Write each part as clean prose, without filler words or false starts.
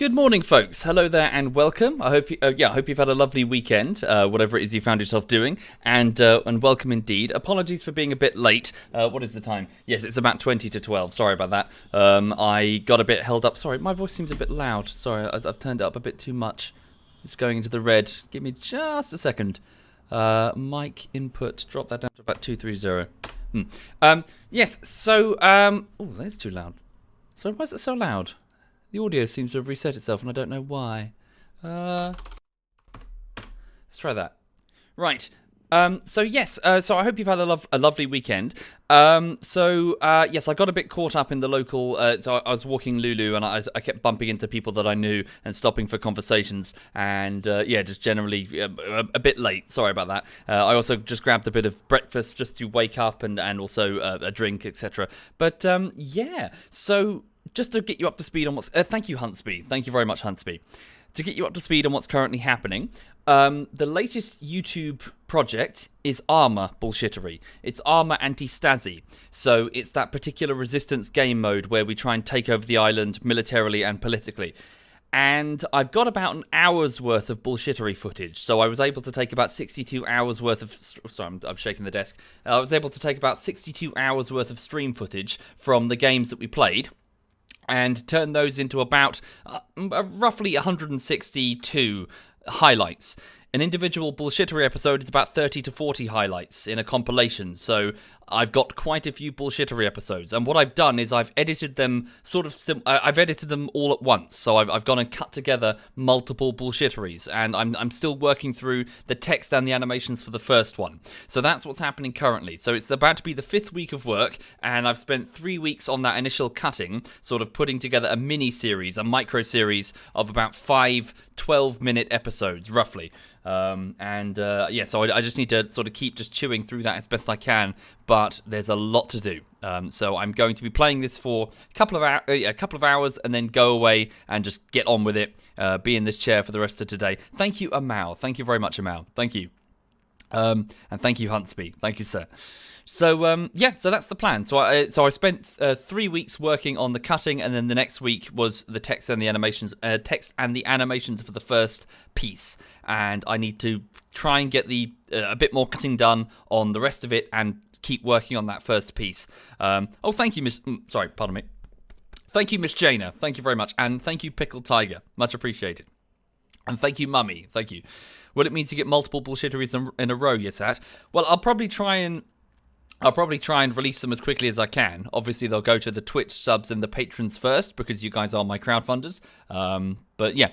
Good morning, folks. Hello there, and welcome. I hope you've had a lovely weekend, whatever it is you found yourself doing, and welcome indeed. Apologies for being a bit late. What is the time? Yes, it's about 20 to 12. Sorry about that. I got a bit held up. Sorry, my voice seems a bit loud. Sorry, I've turned it up a bit too much. It's going into the red. Give me just a second. Mic input. Drop that down to about 230. Yes. So, oh, that's too loud. So why is it so loud? The audio seems to have reset itself, and I don't know why. Let's try that. Right. So I hope you've had a lovely weekend. Yes, I got a bit caught up in the local. So I was walking Lulu, and I kept bumping into people that I knew and stopping for conversations. And just generally a bit late. Sorry about that. I also just grabbed a bit of breakfast just to wake up, and also a drink, etc. But so. Just to get you up to speed on what's... thank you, Huntsby. Thank you very much, Huntsby. To get you up to speed on what's currently happening, the latest YouTube project is Armour Bullshittery. It's Armour Anti-Stasi. So it's that particular resistance game mode where we try and take over the island militarily and politically. And I've got about an hour's worth of bullshittery footage. So I was able to take about 62 hours worth of... Sorry, I'm shaking the desk. I was able to take about 62 hours worth of stream footage from the games that we played, and turn those into about roughly 162 highlights. An individual bullshittery episode is about 30 to 40 highlights in a compilation, so I've got quite a few bullshittery episodes. And what I've done is I've edited them I've edited them all at once. So I've gone and cut together multiple bullshitteries, and I'm still working through the text and the animations for the first one. So that's what's happening currently. So it's about to be the 5th week of work, and I've spent 3 weeks on that initial cutting, sort of putting together a mini-series, a micro-series of about 5 12-minute episodes, roughly. So I just need to sort of keep just chewing through that as best I can, but there's a lot to do. So I'm going to be playing this for a couple of hours, and then go away and just get on with it. Be in this chair for the rest of today. Thank you, Amal. Thank you very much, Amal. Thank you. And thank you, Huntsby. Thank you, sir. So so that's the plan. So I spent 3 weeks working on the cutting, and then the next week was the text and the animations for the first piece. And I need to try and get a bit more cutting done on the rest of it, and keep working on that first piece. Thank you, pardon me. Thank you, Miss Jaina. Thank you very much, and thank you, Pickled Tiger. Much appreciated. And thank you, Mummy. Thank you. What it means to get multiple bullshitteries in a row, yes, at? Well, I'll probably try and release them as quickly as I can. Obviously, they'll go to the Twitch subs and the patrons first, because you guys are my crowdfunders.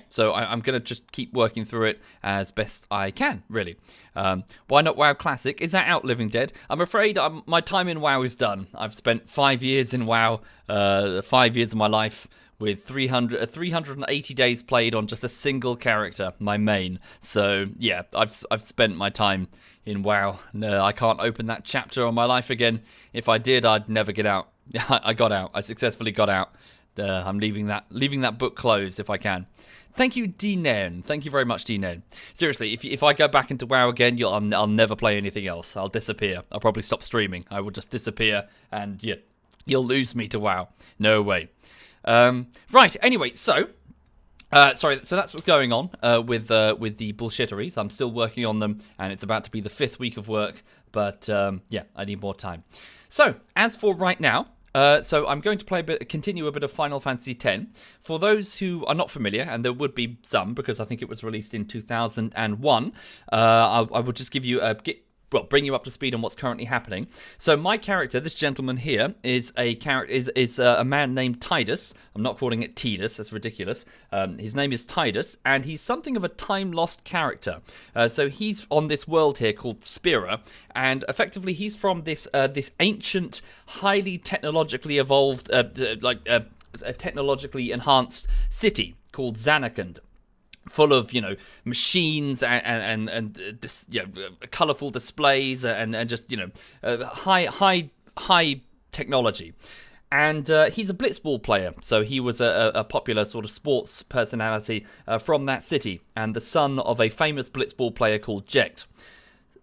So I'm going to just keep working through it as best I can, really. Why not WoW Classic? Is that out, Living Dead? I'm afraid my time in WoW is done. I've spent 5 years in WoW, 5 years of my life, with 380 days played on just a single character, my main. So, yeah, I've spent my time in WoW. No, I can't open that chapter on my life again. If I did, I'd never get out. I got out. I successfully got out. I'm leaving that book closed if I can. Thank you, D-Nen. Thank you very much, D-Nen. Seriously, if I go back into WoW again, I'll never play anything else. I'll disappear. I'll probably stop streaming. I will just disappear, and yeah, you'll lose me to WoW. No way. Right, anyway, so that's what's going on with the bullshitteries. I'm still working on them, and it's about to be the 5th week of work, but I need more time. So, as for right now, I'm going to continue a bit of Final Fantasy X. For those who are not familiar, and there would be some, because I think it was released in 2001, I will just give you bring you up to speed on what's currently happening. So my character, this gentleman here, is a man named Tidus. I'm not calling it Tidus, that's ridiculous. His name is Tidus, and he's something of a time-lost character. So he's on this world here called Spira, and effectively he's from this ancient, highly technologically evolved, a technologically enhanced city called Zanarkand, full of machines and this, colourful displays and just high technology. And he's a blitzball player, so he was a popular sort of sports personality from that city, and the son of a famous blitzball player called Jecht.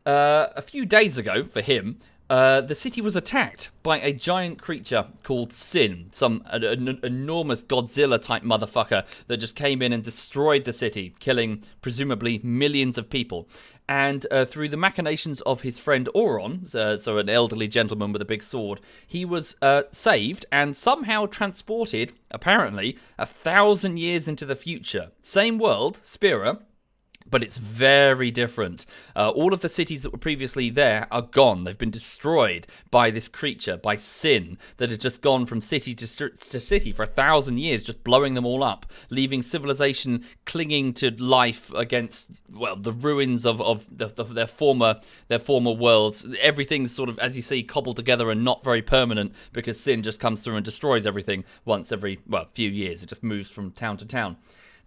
A few days ago, for him, The city was attacked by a giant creature called Sin, an enormous Godzilla-type motherfucker that just came in and destroyed the city, killing presumably millions of people. And through the machinations of his friend Auron, so an elderly gentleman with a big sword, he was saved and somehow transported, apparently, 1,000 years into the future. Same world, Spira, but it's very different. All of the cities that were previously there are gone. They've been destroyed by this creature, by Sin, that has just gone from city to city for 1,000 years, just blowing them all up, leaving civilization clinging to life against, well, the ruins of their former worlds. Everything's sort of, as you see, cobbled together and not very permanent because Sin just comes through and destroys everything once every, well, few years. It just moves from town to town.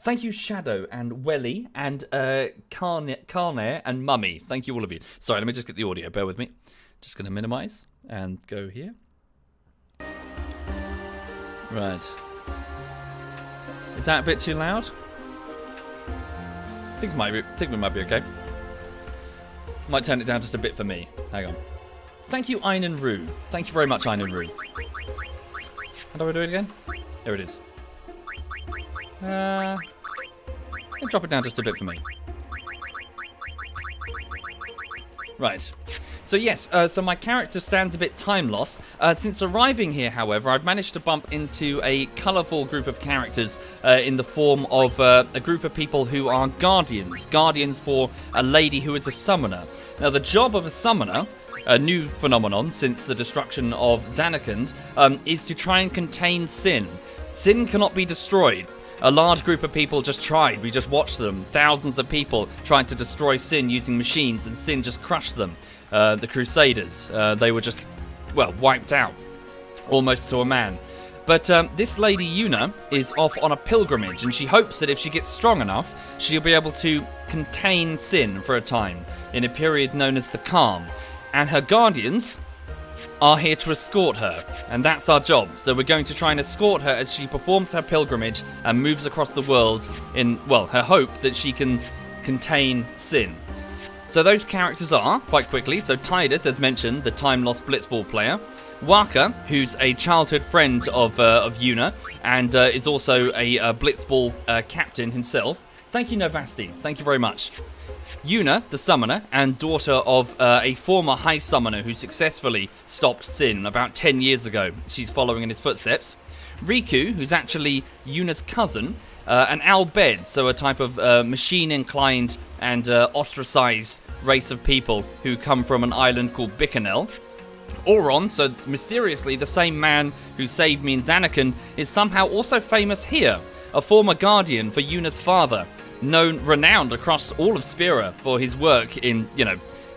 Thank you, Shadow and Welly and Carnair and Mummy. Thank you, all of you. Sorry, let me just get the audio. Bear with me. Just going to minimize and go here. Right. Is that a bit too loud? I think we might be okay. Might turn it down just a bit for me. Hang on. Thank you, Einan Rue. Thank you very much, Einan Rue. How do I do it again? There it is. I'll drop it down just a bit for me. Right. So yes, so my character stands a bit time lost. Since arriving here, however, I've managed to bump into a colourful group of characters in the form of a group of people who are guardians. Guardians for a lady who is a summoner. Now, the job of a summoner, a new phenomenon since the destruction of Zanarkand, is to try and contain Sin. Sin cannot be destroyed. A large group of people just tried. We just watched them. Thousands of people tried to destroy Sin using machines, and Sin just crushed them. The Crusaders, they were just, well, wiped out. Almost to a man. But this lady, Yuna, is off on a pilgrimage, and she hopes that if she gets strong enough, she'll be able to contain Sin for a time, in a period known as the Calm. And her guardians are here to escort her, and that's our job. So we're going to try and escort her as she performs her pilgrimage and moves across the world in, well, her hope that she can contain Sin. So those characters are, quite quickly, so Tidus, as mentioned, the time-lost blitzball player. Waka, who's a childhood friend of Yuna, and is also a blitzball captain himself. Thank you, Novasti. Thank you very much. Yuna, the summoner, and daughter of a former high summoner who successfully stopped Sin about 10 years ago. She's following in his footsteps. Riku, who's actually Yuna's cousin, and Al-Bed, so a type of machine-inclined and ostracized race of people who come from an island called Bikanel. Auron, so mysteriously the same man who saved me in Zanarkand, is somehow also famous here, a former guardian for Yuna's father, renowned across all of Spira for his work in,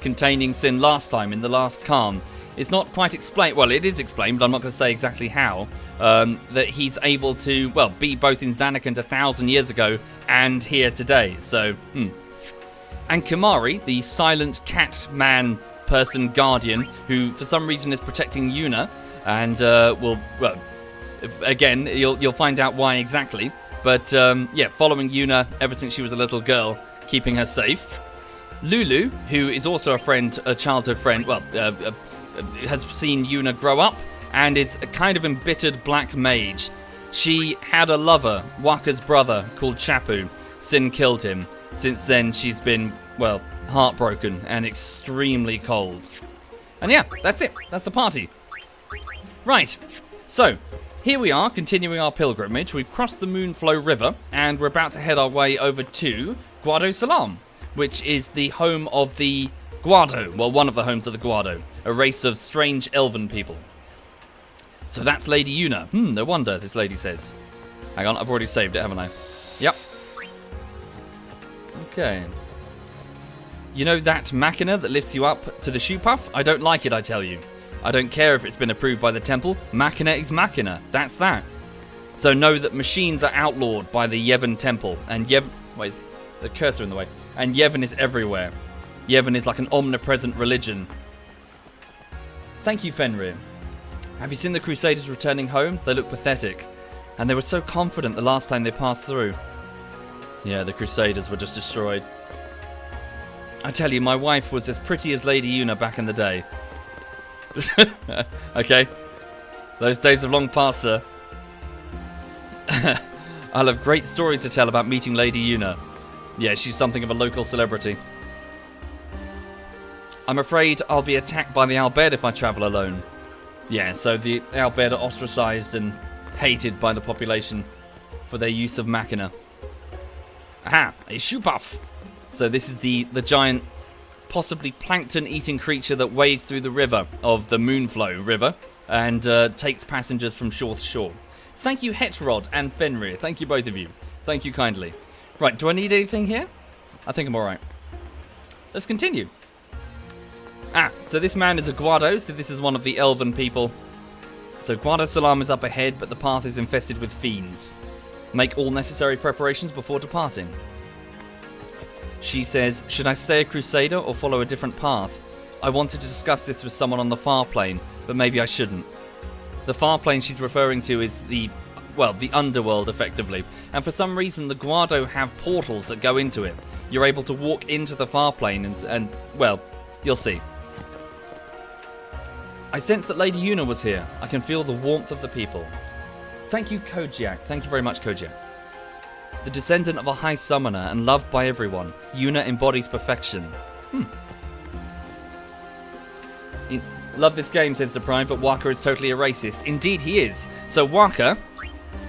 containing Sin last time in the last Calm. It's not quite explained, well, it is explained, but I'm not going to say exactly how, that he's able to, well, be both in Zanarkand 1,000 years ago and here today, so, And Kimari, the silent cat man person guardian, who for some reason is protecting Yuna, and again, you'll find out why exactly. But, following Yuna ever since she was a little girl, keeping her safe. Lulu, who is also a childhood friend, has seen Yuna grow up, and is a kind of embittered black mage. She had a lover, Waka's brother, called Chapu. Sin killed him. Since then, she's been, heartbroken and extremely cold. And yeah, that's it. That's the party. Right. So, here we are, continuing our pilgrimage. We've crossed the Moonflow River, and we're about to head our way over to Guado Salam, which is the home of the Guado. Well, one of the homes of the Guado, a race of strange elven people. So that's Lady Yuna. No wonder, this lady says. Hang on, I've already saved it, haven't I? Yep. Okay. You know that machina that lifts you up to the shoe puff? I don't like it, I tell you. I don't care if it's been approved by the temple. Machina is machina. That's that. So know that machines are outlawed by the Yevon temple. And wait, is the cursor in the way? And Yevon is everywhere. Yevon is like an omnipresent religion. Thank you, Fenrir. Have you seen the Crusaders returning home? They look pathetic. And they were so confident the last time they passed through. Yeah, the Crusaders were just destroyed. I tell you, my wife was as pretty as Lady Yuna back in the day. Okay. Those days have long passed, sir. I'll have great stories to tell about meeting Lady Una. Yeah, she's something of a local celebrity. I'm afraid I'll be attacked by the Albed if I travel alone. Yeah, so the Albed are ostracized and hated by the population for their use of machina. Aha, a shoepuff. So this is the giant, possibly plankton-eating creature that wades through the river of the Moonflow River and takes passengers from shore to shore. Thank you, Hetrod and Fenrir. Thank you, both of you. Thank you kindly. Right, do I need anything here? I think I'm alright. Let's continue. So this man is a Guado, so this is one of the elven people. So Guado Salam is up ahead, but the path is infested with fiends. Make all necessary preparations before departing. She says, should I stay a crusader or follow a different path? I wanted to discuss this with someone on the far plane, but maybe I shouldn't. The far plane she's referring to is the underworld, effectively. And for some reason, the Guado have portals that go into it. You're able to walk into the far plane and well, you'll see. I sense that Lady Una was here. I can feel the warmth of the people. Thank you, Kojak. Thank you very much, Kojak. The descendant of a high summoner and loved by everyone, Una embodies perfection. Love this game, says Deprived, but Waka is totally a racist. Indeed he is. So Waka,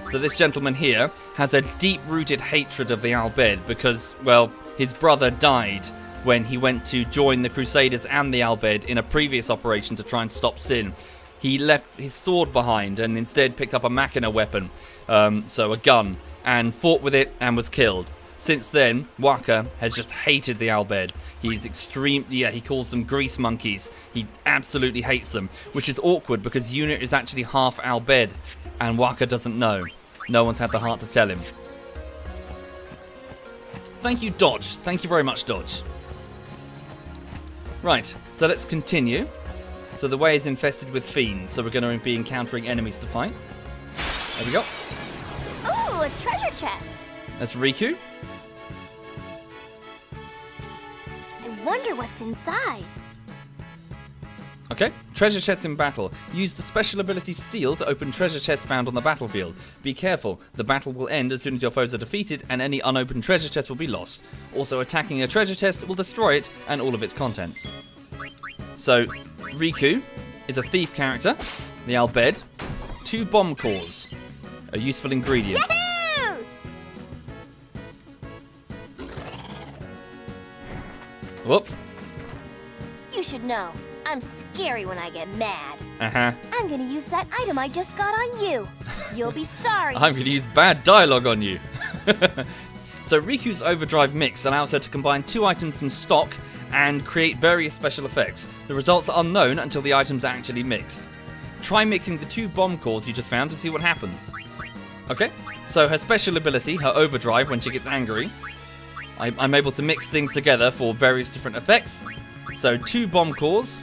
so this gentleman here, has a deep-rooted hatred of the Albed because, well, his brother died when he went to join the Crusaders and the Albed in a previous operation to try and stop Sin. He left his sword behind and instead picked up a machina weapon, so a gun, and fought with it and was killed. Since then, Waka has just hated the Albed. He's he calls them grease monkeys. He absolutely hates them, which is awkward because Una is actually half Albed, and Waka doesn't know. No one's had the heart to tell him. Thank you, Dodge. Thank you very much, Dodge. Right, so let's continue. So the way is infested with fiends, so we're going to be encountering enemies to fight. There we go. Ooh, a treasure chest. That's Riku. I wonder what's inside. Okay, treasure chests in battle. Use the special ability Steal to open treasure chests found on the battlefield. Be careful, the battle will end as soon as your foes are defeated and any unopened treasure chest will be lost. Also, attacking a treasure chest will destroy it and all of its contents. So, Riku is a thief character, the Albed. 2 bomb cores, a useful ingredient. Yahoo! Whoop. You should know, I'm scary when I get mad. Uh-huh. I'm gonna use that item I just got on you. You'll be sorry. I'm gonna use bad dialogue on you. So Riku's overdrive mix allows her to combine 2 items in stock and create various special effects. The results are unknown until the items are actually mixed. Try mixing the 2 bomb cores you just found to see what happens. Okay, so her special ability, her overdrive when she gets angry, I'm able to mix things together for various different effects. So 2 bomb cores.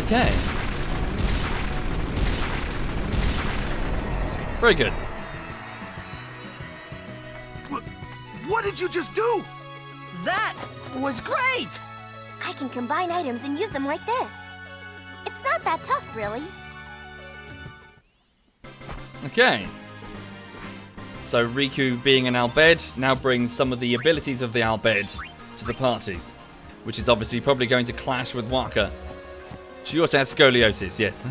Okay. Very good. What did you just do? That was great! I can combine items and use them like this. It's not that tough, really. Okay. So Riku, being an Albed, now brings some of the abilities of the Albed to the party, which is obviously probably going to clash with Waka. She also has scoliosis, yes.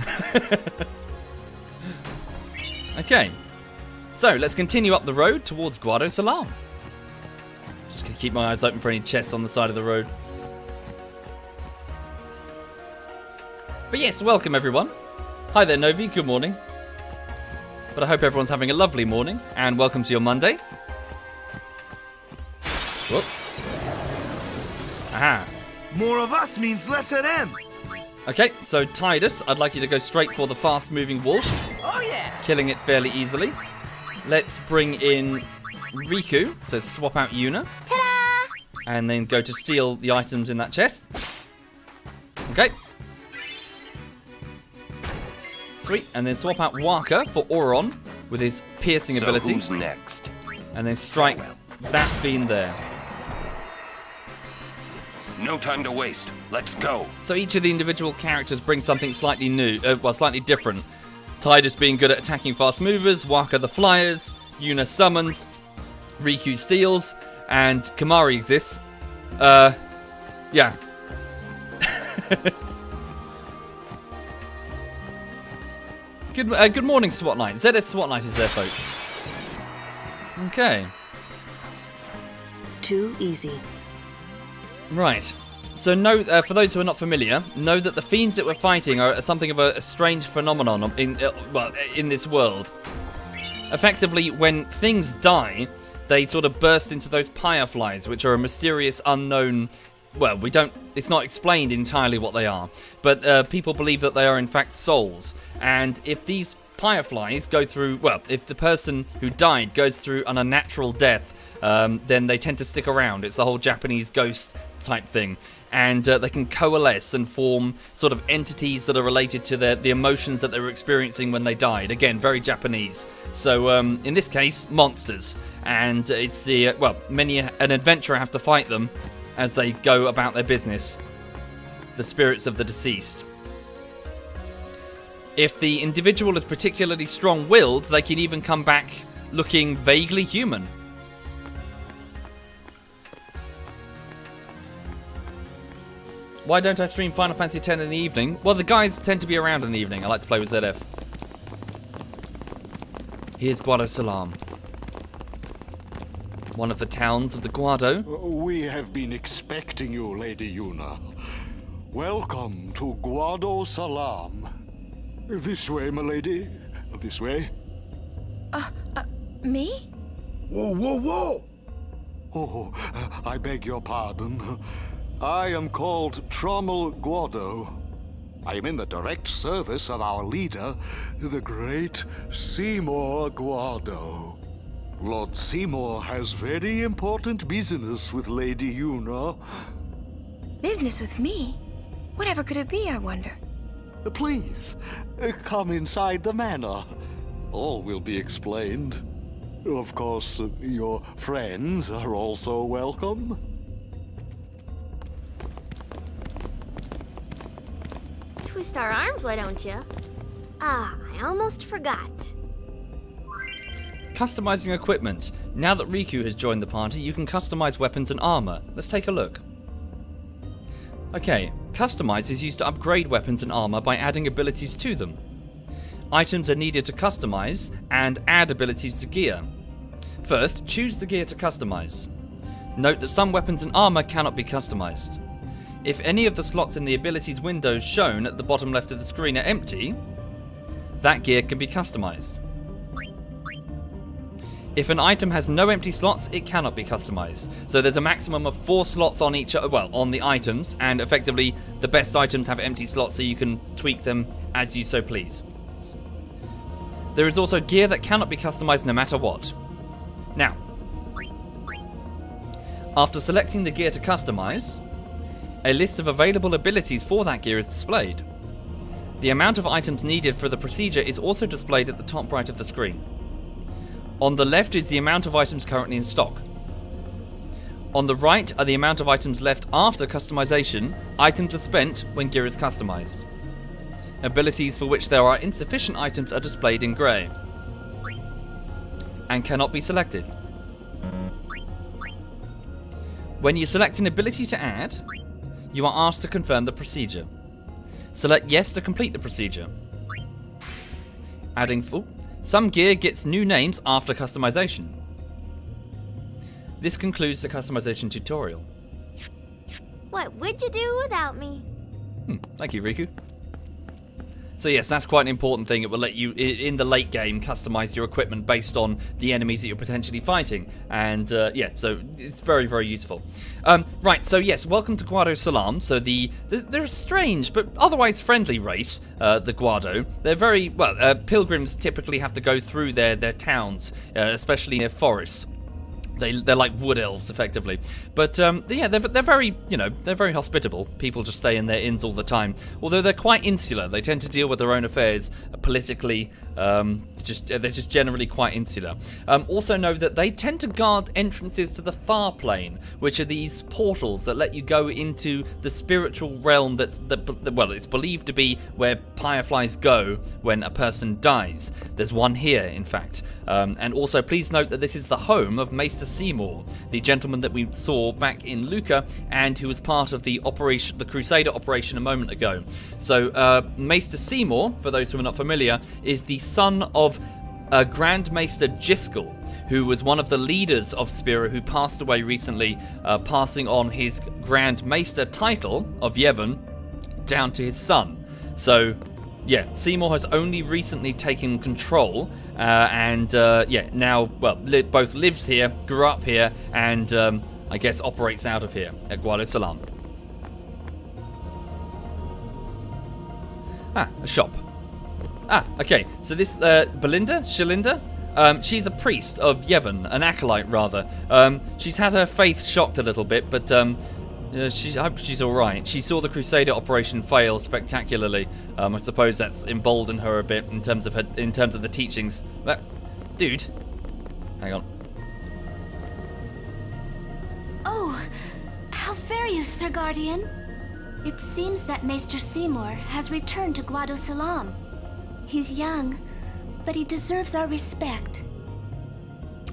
Okay. So let's continue up the road towards Guado Salam. Just gonna keep my eyes open for any chests on the side of the road. But yes, welcome everyone. Hi there, Novi, good morning. But I hope everyone's having a lovely morning, and welcome to your Monday. Whoop. Aha. More of us means less of them. Okay, so Tidus, I'd like you to go straight for the fast-moving wolf. Oh yeah! Killing it fairly easily. Let's bring in Riku, so swap out Una. Ta-da! And then go to steal the items in that chest. Okay. Sweet, and then swap out Waka for Auron with his piercing ability. Who's next? And then strike that fiend there. No time to waste. Let's go. So each of the individual characters brings something slightly new, slightly different. Tidus being good at attacking fast movers, Waka the flyers, Yuna summons, Riku steals, and Kamari exists. Yeah. Good morning, SWAT Night. ZS SWAT Night is there, folks. Okay. Too easy. Right. So for those who are not familiar, know that the fiends that we're fighting are something of a strange phenomenon in this world. Effectively, when things die, they sort of burst into those fireflies, which are a mysterious, unknown... Well, it's not explained entirely what they are, but people believe that they are in fact souls. And if these fireflies go through... Well, if the person who died goes through an unnatural death, then they tend to stick around. It's the whole Japanese ghost type thing. And they can coalesce and form sort of entities that are related to the emotions that they were experiencing when they died. Again, very Japanese. So in this case, monsters. And it's many an adventurer have to fight them as they go about their business. The spirits of the deceased. If the individual is particularly strong-willed, they can even come back looking vaguely human. Why don't I stream Final Fantasy X in the evening? Well, the guys tend to be around in the evening. I like to play with ZF. Here's Guado Salam. One of the towns of the Guado. We have been expecting you, Lady Yuna. Welcome to Guado Salam. This way, my lady. This way. Me? Whoa, whoa, whoa! Oh, I beg your pardon. I am called Trommel Guado. I am in the direct service of our leader, the great Seymour Guado. Lord Seymour has very important business with Lady Yuna. Business with me? Whatever could it be, I wonder? Please, come inside the manor. All will be explained. Of course, your friends are also welcome. Twist our arms, why don't you? Ah, I almost forgot. Customizing equipment. Now that Riku has joined the party, you can customize weapons and armor. Let's take a look. Okay, customize is used to upgrade weapons and armor by adding abilities to them. Items are needed to customize and add abilities to gear. First, choose the gear to customize. Note that some weapons and armor cannot be customized. If any of the slots in the abilities windows shown at the bottom left of the screen are empty, that gear can be customized. If an item has no empty slots, it cannot be customized. So there's a maximum of 4 slots on on the items, and effectively the best items have empty slots, so you can tweak them as you so please. There is also gear that cannot be customized no matter what. Now, after selecting the gear to customize, a list of available abilities for that gear is displayed. The amount of items needed for the procedure is also displayed at the top right of the screen. On the left is the amount of items currently in stock. On the right are the amount of items left after customization. Items are spent when gear is customized. Abilities for which there are insufficient items are displayed in grey and cannot be selected. When you select an ability to add, you are asked to confirm the procedure. Select yes to complete the procedure. Some gear gets new names after customization. This concludes the customization tutorial. What would you do without me? Thank you, Riku. So yes, that's quite an important thing. It will let you, in the late game, customize your equipment based on the enemies that you're potentially fighting. And yeah, so it's very, very useful. Right, so yes, welcome to Guado Salam. So they're a strange but otherwise friendly race, the Guado. They're very, pilgrims typically have to go through their towns, especially near forests. They're like wood elves, effectively. But yeah, they're very, they're very hospitable. People just stay in their inns all the time. Although they're quite insular. They tend to deal with their own affairs politically. They're just generally quite insular. Also know that they tend to guard entrances to the far plane, which are these portals that let you go into the spiritual realm it's believed to be where fireflies go when a person dies. There's one here, in fact. And also, please note that this is the home of Maester Seymour, the gentleman that we saw back in Lucca, and who was part of the Crusader operation a moment ago. So, Maester Seymour, for those who are not familiar, is the son of Grand Maester Giskel, who was one of the leaders of Spira, who passed away recently, passing on his Grand Maester title of Yevon down to his son. So, yeah, Seymour has only recently taken control, now, both lives here, grew up here, and I guess operates out of here at Guado Salam. A shop. Okay, so this Shalinda, she's a priest of Yevon, an acolyte rather. She's had her faith shocked a little bit, but I hope she's alright. She saw the Crusader operation fail spectacularly. I suppose that's emboldened her a bit in terms of the teachings. Dude, hang on. Oh, how fare you, Sir Guardian? It seems that Maester Seymour has returned to Guado Salam. He's young, but he deserves our respect.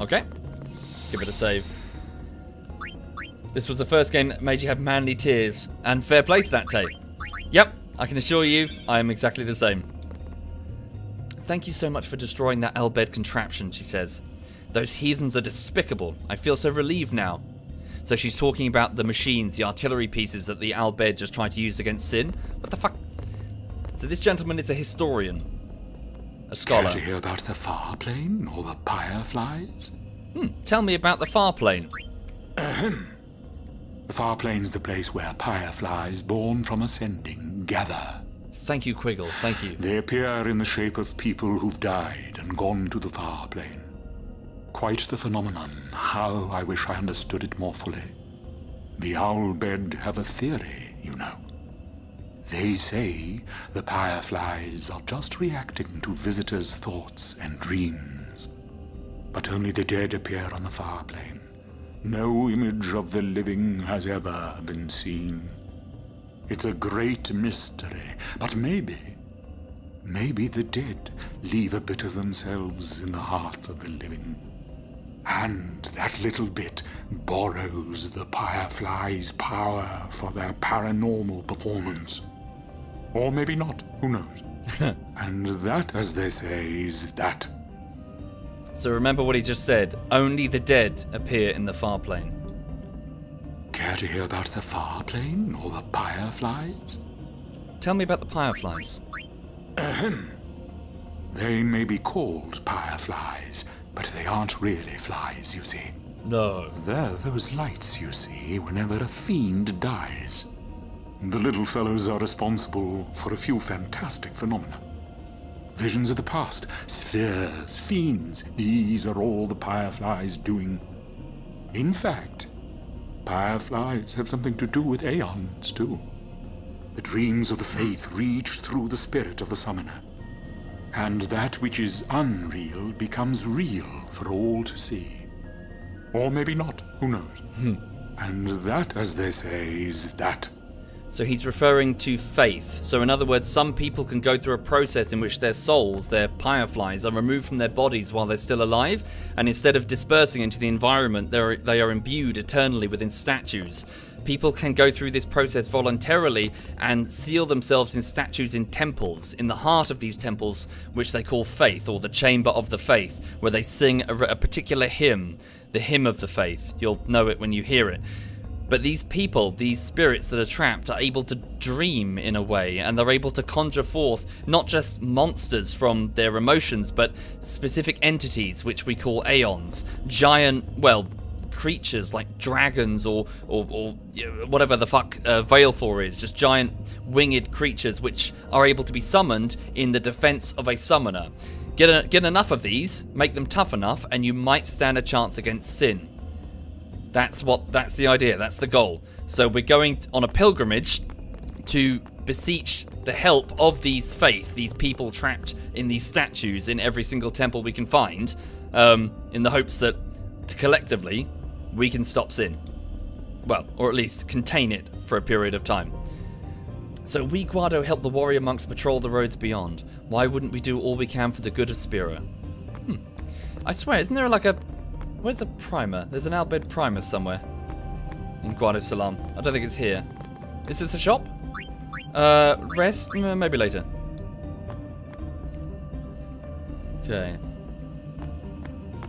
Okay, give it a save. This was the first game that made you have manly tears, and fair play to that tape. Yep, I can assure you, I am exactly the same. Thank you so much for destroying that Albed contraption, she says. Those heathens are despicable. I feel so relieved now. So she's talking about the machines, the artillery pieces that the Albed just tried to use against Sin. What the fuck? So this gentleman is a historian. A scholar. Care to hear about the far plane or the fireflies? Tell me about the far plane. The far plane's the place where fireflies born from ascending gather. Thank you, Quiggle, thank you. They appear in the shape of people who've died and gone to the far plane. Quite the phenomenon. How I wish I understood it more fully. The Owlbed have a theory, you know. They say the fireflies are just reacting to visitors' thoughts and dreams. But only the dead appear on the far plane. No image of the living has ever been seen. It's a great mystery, but maybe the dead leave a bit of themselves in the hearts of the living. And that little bit borrows the fireflies' power for their paranormal performance. Or maybe not, who knows? And that, as they say, is that. So remember what he just said. Only the dead appear in the far plane. Care to hear about the far plane or the fireflies? Tell me about the fireflies. They may be called fireflies, but they aren't really flies, you see. No. They're those lights you see whenever a fiend dies. The little fellows are responsible for a few fantastic phenomena. Visions of the past, spheres, fiends, these are all the fireflies doing. In fact, fireflies have something to do with aeons, too. The dreams of the faith reach through the spirit of the summoner. And that which is unreal becomes real for all to see. Or maybe not, who knows? And that, as they say, is that. So he's referring to faith. So in other words, some people can go through a process in which their souls, their fireflies, are removed from their bodies while they're still alive, and instead of dispersing into the environment, they are imbued eternally within statues. People can go through this process voluntarily and seal themselves in statues in temples, in the heart of these temples, which they call faith, or the chamber of the faith, where they sing a particular hymn, the hymn of the faith. You'll know it when you hear it. But these people, these spirits that are trapped, are able to dream in a way, and they're able to conjure forth not just monsters from their emotions, but specific entities, which we call aeons. Giant, creatures like dragons or whatever the fuck Veilfor is, just giant winged creatures which are able to be summoned in the defense of a summoner. Get enough of these, make them tough enough, and you might stand a chance against Sin. That's the idea. That's the goal. So we're going on a pilgrimage to beseech the help of these faith, these people trapped in these statues in every single temple we can find, in the hopes that collectively we can stop sin. Well, or at least contain it for a period of time. So we, Guado, help the warrior monks patrol the roads beyond. Why wouldn't we do all we can for the good of Spira? I swear, isn't there like a... Where's the primer? There's an Al-Bhed primer somewhere in Guado Salam. I don't think it's here. Is this a shop? Rest? Maybe later. Okay.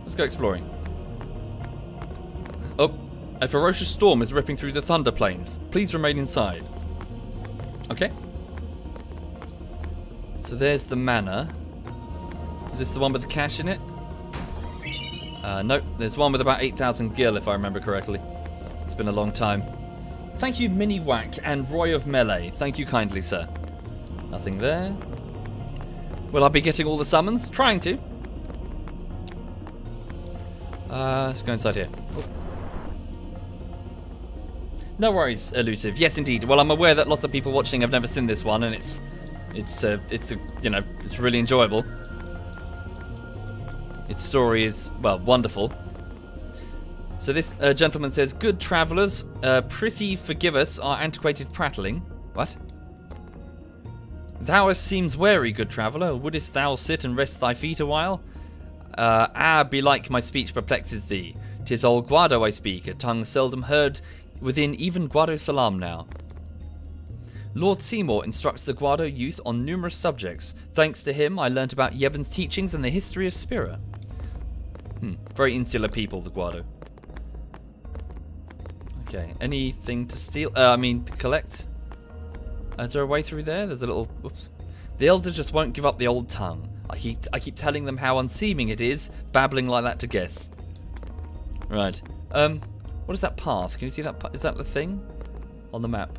Let's go exploring. Oh, a ferocious storm is ripping through the Thunder Plains. Please remain inside. Okay. So there's the manor. Is this the one with the cash in it? Nope. There's one with about 8,000 gil, if I remember correctly. It's been a long time. Thank you, Mini Whack and Roy of Melee. Thank you kindly, sir. Nothing there. Will I be getting all the summons? Trying to. Let's go inside here. Oh. No worries, Elusive. Yes, indeed. Well, I'm aware that lots of people watching have never seen this one, and it's really enjoyable. Its story is, well, wonderful. So this gentleman says, good travellers, prithee forgive us our antiquated prattling. What? Thou seems wary, good traveller. Wouldst thou sit and rest thy feet a while? Belike my speech perplexes thee. 'Tis old Guado I speak, a tongue seldom heard within even Guado Salam now. Lord Seymour instructs the Guado youth on numerous subjects. Thanks to him, I learnt about Yevon's teachings and the history of Spira. Very insular people, the Guado. Okay, anything to steal? To collect? Is there a way through there? There's a little... Whoops. The elder just won't give up the old tongue. I keep telling them how unseeming it is, babbling like that to guess. Right. What is that path? Can you see that? Is that the thing on the map?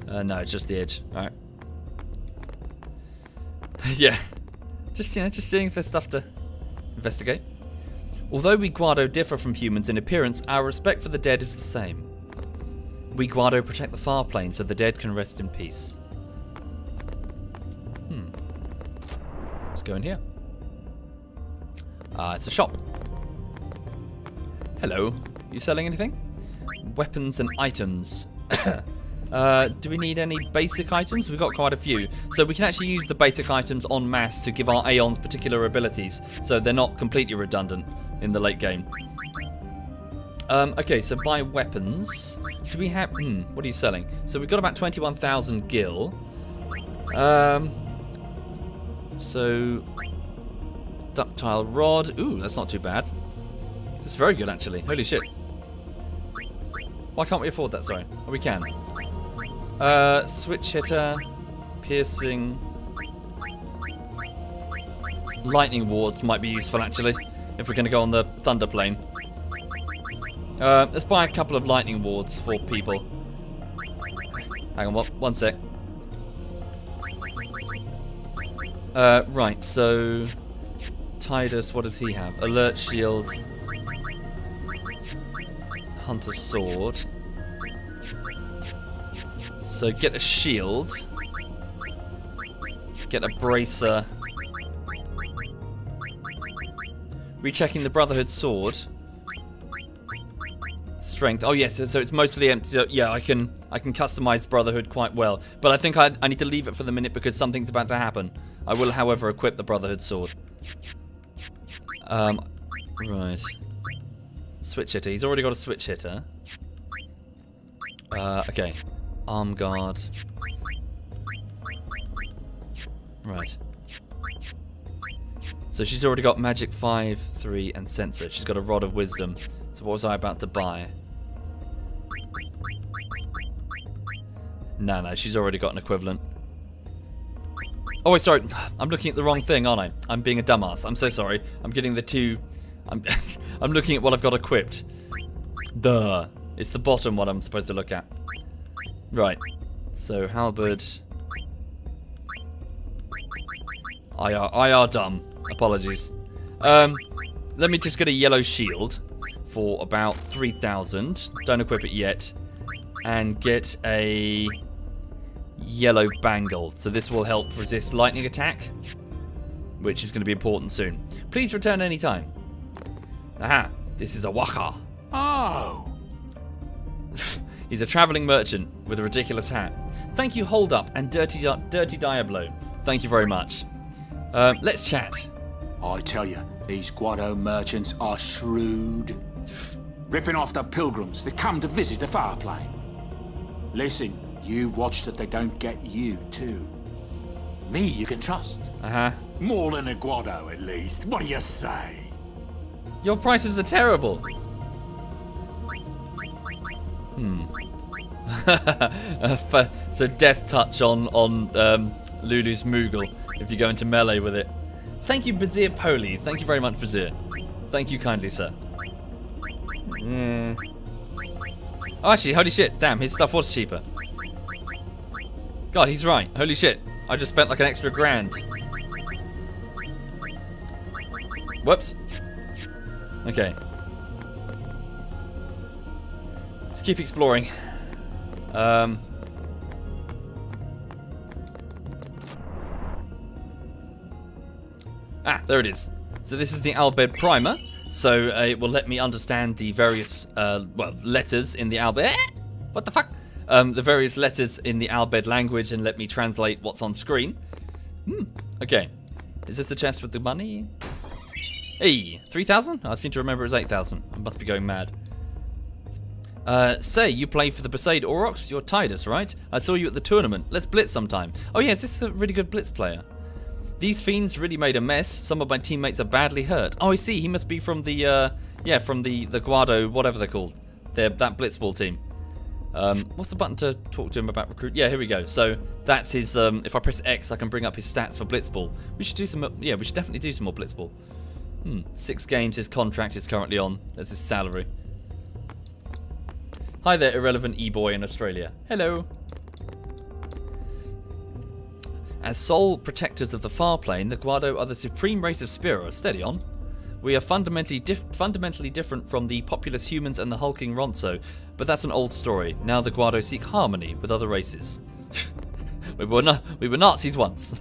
No, it's just the edge. All right. Yeah. Just seeing if there's stuff to investigate. Although we Guado differ from humans in appearance, our respect for the dead is the same. We Guado protect the far plane so the dead can rest in peace. Let's go in here. It's a shop. Hello. You selling anything? Weapons and items. Do we need any basic items? We've got quite a few. So we can actually use the basic items en masse to give our Aeons particular abilities. So they're not completely redundant in the late game. Okay, so buy weapons. Do we have... what are you selling? So we've got about 21,000 gil. So... ductile rod. Ooh, that's not too bad. That's very good, actually. Holy shit. Why can't we afford that? Sorry. Oh, we can. Switch hitter, piercing, lightning wards might be useful actually if we're going to go on the thunder plane. Let's buy a couple of lightning wards for people. Hang on, one sec. Right, so Tidus, what does he have? Alert shield, hunter sword. So get a shield, get a bracer, rechecking the Brotherhood sword, strength. Oh yes, so it's mostly empty. So yeah, I can customize Brotherhood quite well, but I think I need to leave it for the minute because something's about to happen. I will, however, equip the Brotherhood sword. Right. Switch hitter. He's already got a switch hitter. Okay. Arm guard. Right. So she's already got magic 5, 3, and sensor. She's got a rod of wisdom. So what was I about to buy? No, she's already got an equivalent. Oh, wait, sorry. I'm looking at the wrong thing, aren't I? I'm being a dumbass. I'm so sorry. I'm getting the two... I'm looking at what I've got equipped. Duh. It's the bottom one I'm supposed to look at. Right. So, halberd. IR dumb. Apologies. Let me just get a yellow shield for about 3,000. Don't equip it yet. And get a yellow bangle. So this will help resist lightning attack, which is going to be important soon. Please return anytime. Aha, this is a waka. Oh! He's a travelling merchant with a ridiculous hat. Thank you, Hold Up and Dirty Diablo. Thank you very much. Let's chat. I tell you, these Guado merchants are shrewd. Ripping off the pilgrims that come to visit the far plane. Listen, you watch that they don't get you, too. Me you can trust. Uh-huh. More than a Guado, at least. What do you say? Your prices are terrible. So death touch on Lulu's Moogle if you go into melee with it. Thank you, Bazir Poli. Thank you very much, Bazir. Thank you kindly, sir. Oh, actually, holy shit. Damn, his stuff was cheaper. God, he's right. Holy shit. I just spent like an extra grand. Whoops. Okay. Let's keep exploring. There it is. So this is the Albed Primer. So it will let me understand the various, letters in the Albed. What the fuck? The various letters in the Albed language and let me translate what's on screen. Okay. Is this the chest with the money? Hey, 3,000? I seem to remember it was 8,000. I must be going mad. Say, you play for the Besaid Aurochs? You're Tidus, right? I saw you at the tournament. Let's blitz sometime. Oh yeah, is this the really good blitz player? These fiends really made a mess. Some of my teammates are badly hurt. Oh, I see. He must be from the, from the Guado, whatever they're called. That blitzball team. What's the button to talk to him about recruit? Yeah, here we go. So that's his, if I press X, I can bring up his stats for blitzball. We should do some, we should definitely do some more blitzball. 6 games his contract is currently on. There's his salary. Hi there, irrelevant e-boy in Australia. Hello. As sole protectors of the far plane, the Guado are the supreme race of Spiro. Steady on. We are fundamentally different from the populous humans and the hulking Ronso, but that's an old story. Now the Guado seek harmony with other races. we were Nazis once.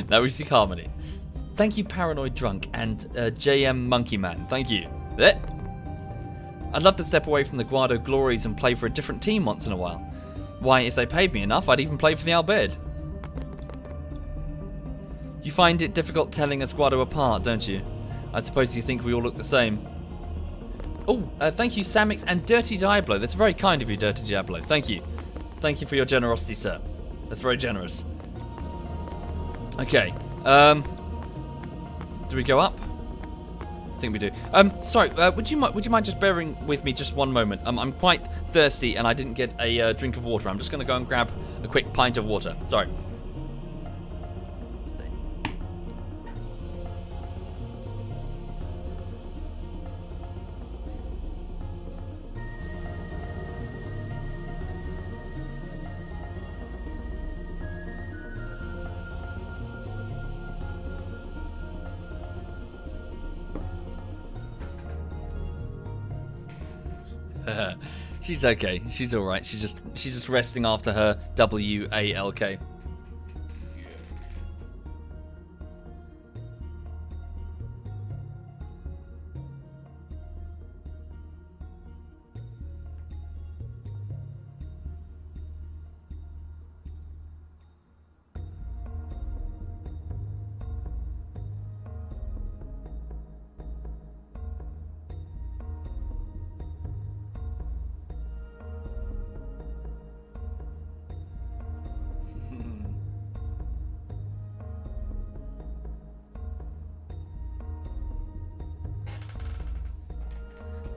Now we seek harmony. Thank you, Paranoid Drunk and JM Monkey Man. Thank you. I'd love to step away from the Guado glories and play for a different team once in a while. Why, if they paid me enough, I'd even play for the Albed. You find it difficult telling us Guado apart, don't you? I suppose you think we all look the same. Oh, thank you, Samix and Dirty Diablo. That's very kind of you, Dirty Diablo. Thank you. Thank you for your generosity, sir. That's very generous. Okay. Do we go up? I think we do. Sorry, would you mind just bearing with me just one moment? I'm quite thirsty and I didn't get a drink of water. I'm just going to go and grab a quick pint of water. Sorry. She's okay. She's all right. She's just resting after her WALK.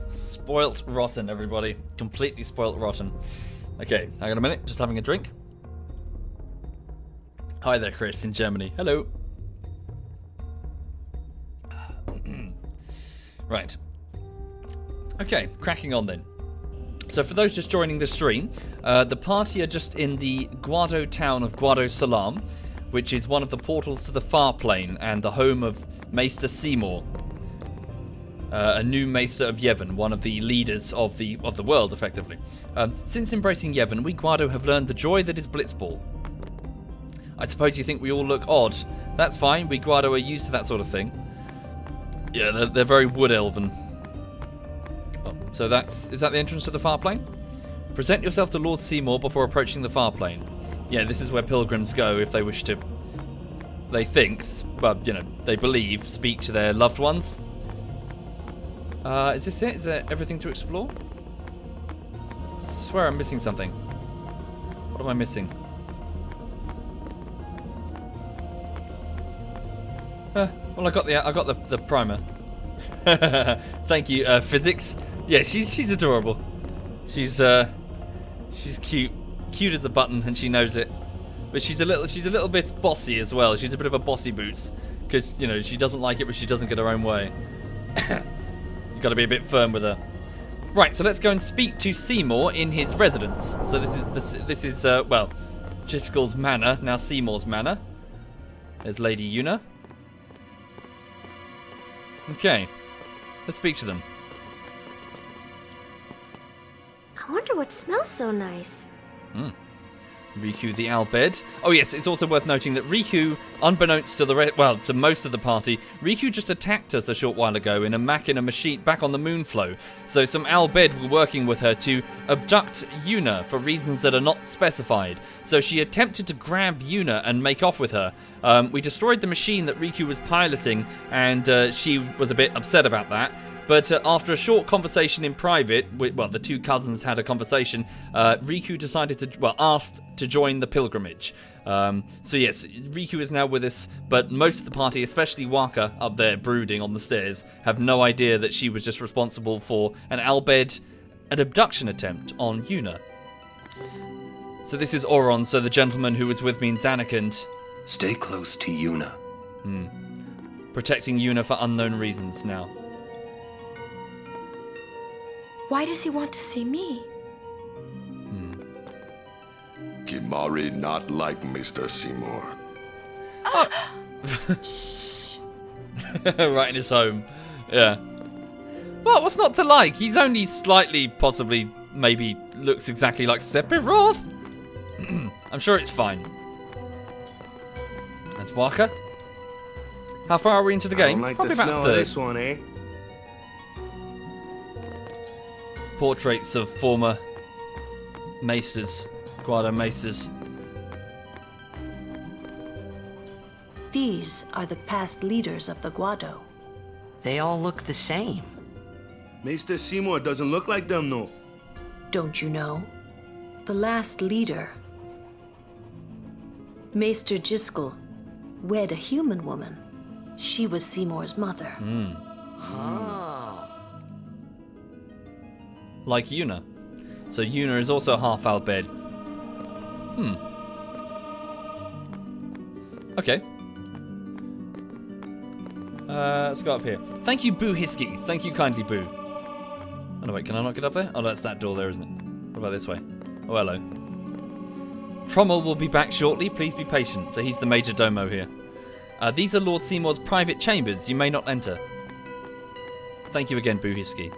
Spoilt rotten, everybody. Completely spoilt rotten. Okay, hang on a minute. Just having a drink. Hi there, Chris in Germany. Hello. Right. Okay, cracking on then. So for those just joining the stream, the party are just in the Guado town of Guado Salam, which is one of the portals to the far plane and the home of Maester Seymour. a new Maester of Yevon, one of the leaders of the world, effectively. Since embracing Yevon, we Guado have learned the joy that is Blitzball. I suppose you think we all look odd. That's fine, we Guado are used to that sort of thing. Yeah, they're very wood elven. Oh, so is that the entrance to the far plane? Present yourself to Lord Seymour before approaching the far plane. Yeah, this is where pilgrims go if they wish to, they think, well, you know, they believe, speak to their loved ones. Is this it? Is there everything to explore? I swear I'm missing something. What am I missing? Well, I got the primer. Thank you, physics. Yeah, she's adorable. She's cute as a button, and she knows it. But she's a little bit bossy as well. She's a bit of a bossy boots, because you know she doesn't like it, but she doesn't get her own way. You've got to be a bit firm with her. Right, so let's go and speak to Seymour in his residence. So this is well, Driscoll's manor, now Seymour's manor. There's Lady Una. Okay, let's speak to them. I wonder what smells so nice. Riku the Albed. Oh yes, it's also worth noting that Riku, unbeknownst to to most of the party, Riku just attacked us a short while ago in a machine back on the Moonflow. So some Albed were working with her to abduct Yuna for reasons that are not specified. So she attempted to grab Yuna and make off with her. We destroyed the machine that Riku was piloting, and she was a bit upset about that. But after a short conversation in private, the two cousins had a conversation. Riku asked to join the pilgrimage. So yes, Riku is now with us, but most of the party, especially Waka up there brooding on the stairs, have no idea that she was just responsible for an abduction attempt on Yuna. So this is Oron, so the gentleman who was with me in Zanarkand. Stay close to Yuna. Protecting Yuna for unknown reasons now. Why does he want to see me? Kimari not like Mr. Seymour. Shh. Right in his home. Yeah. Well, what's not to like? He's only slightly, possibly, maybe looks exactly like Sephiroth. I'm sure it's fine. That's Waka. How far are we into the game? I don't like Probably the about smell a of third. this one, eh? Portraits of former maesters, Guado maesters. These are the past leaders of the Guado. They all look the same. Maester Seymour doesn't look like them, no. Don't you know? The last leader, Maester Driscoll, wed a human woman. She was Seymour's mother. Like Yuna. So Yuna is also half Albed. Okay. Let's go up here. Thank you, Boo Hisky. Thank you kindly, Boo. Oh no, wait, can I not get up there? Oh, that's that door there, isn't it? What about this way? Oh, hello. Trommel will be back shortly. Please be patient. So he's the major domo here. These are Lord Seymour's private chambers. You may not enter. Thank you again, Boo Hisky.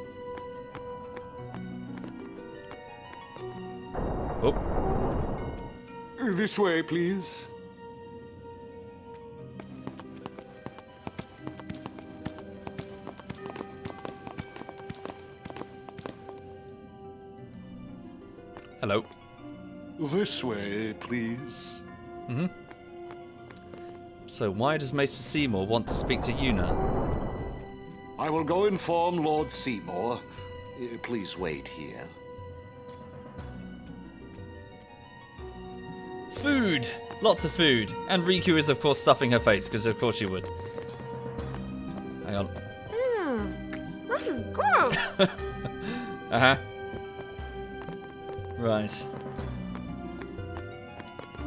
Oh. This way, please. Hello. This way, please. So why does Maester Seymour want to speak to Yuna? I will go inform Lord Seymour. Please wait here. Food! Lots of food. And Riku is, of course, stuffing her face, because of course she would. Hang on. This is good. Uh-huh. Right.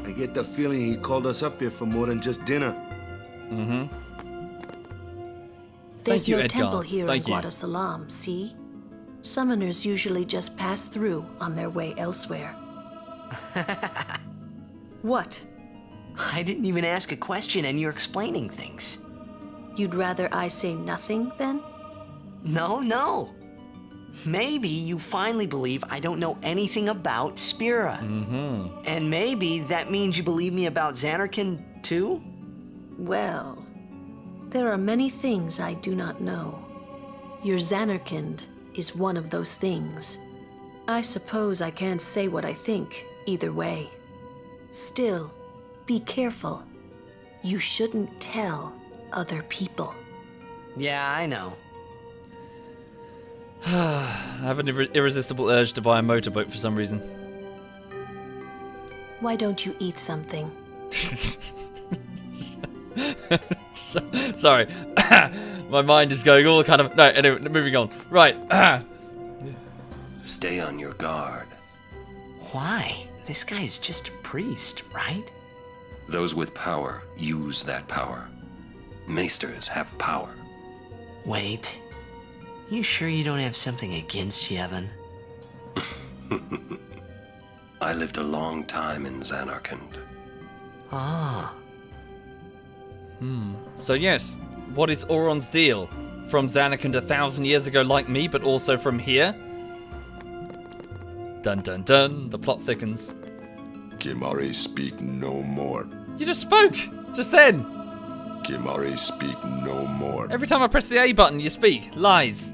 I get the feeling he called us up here for more than just dinner. There's Thank you, no Edgar. temple here Thank in you. Guado Salam, see? Summoners usually just pass through on their way elsewhere. What? I didn't even ask a question and you're explaining things. You'd rather I say nothing, then? No. Maybe you finally believe I don't know anything about Spira. And maybe that means you believe me about Xanarkand too? Well, there are many things I do not know. Your Xanarkand is one of those things. I suppose I can't say what I think either way. Still, be careful. You shouldn't tell other people. Yeah, I know. I have an irresistible urge to buy a motorboat for some reason. Why don't you eat something? Sorry. My mind is going all kind of... No, anyway, moving on. Right. Stay on your guard. Why? This guy's just a priest, right? Those with power use that power. Maesters have power. Wait. You sure you don't have something against Yevon? I lived a long time in Xanarkand. Ah. So yes, what is Auron's deal? From Xanarkand 1,000 years ago like me, but also from here? Dun dun dun, the plot thickens. Kimari speak no more. You just spoke! Just then! Kimari speak no more. Every time I press the A button, you speak. Lies.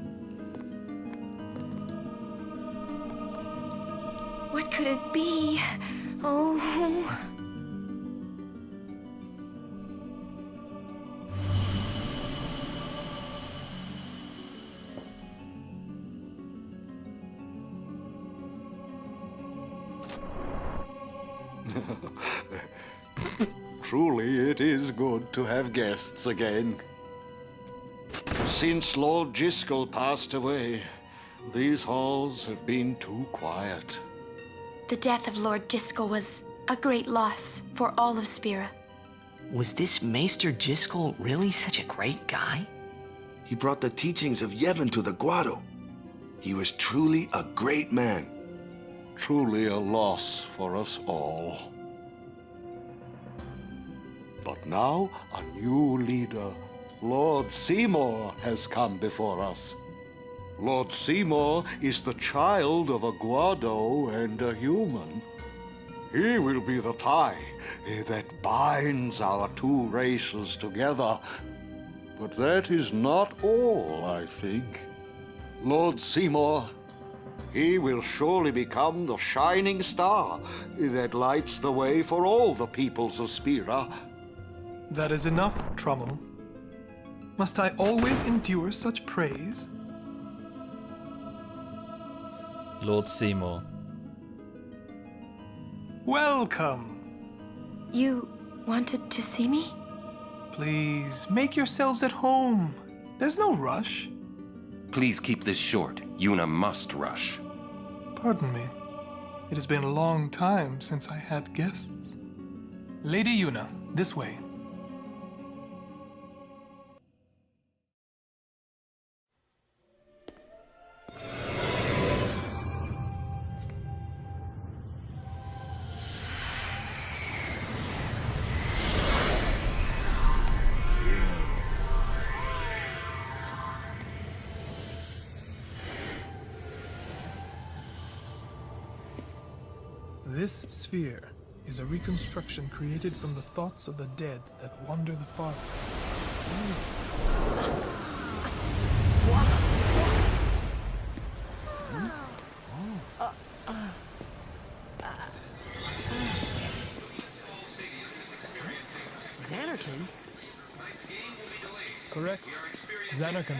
What could it be? Oh. Truly, it is good to have guests again. Since Lord Jiskel passed away, these halls have been too quiet. The death of Lord Jiskel was a great loss for all of Spira. Was this Maester Jiskel really such a great guy? He brought the teachings of Yevon to the Guado. He was truly a great man. Truly a loss for us all. But now a new leader, Lord Seymour, has come before us. Lord Seymour is the child of a Guado and a human. He will be the tie that binds our two races together. But that is not all, I think. Lord Seymour, he will surely become the shining star that lights the way for all the peoples of Spira. That is enough, Trommel. Must I always endure such praise? Lord Seymour. Welcome. You wanted to see me? Please, make yourselves at home. There's no rush. Please keep this short. Yuna must rush. Pardon me. It has been a long time since I had guests. Lady Yuna, this way. This sphere is a reconstruction created from the thoughts of the dead that wander the far. Xanarkand? Correct. Xanarkand,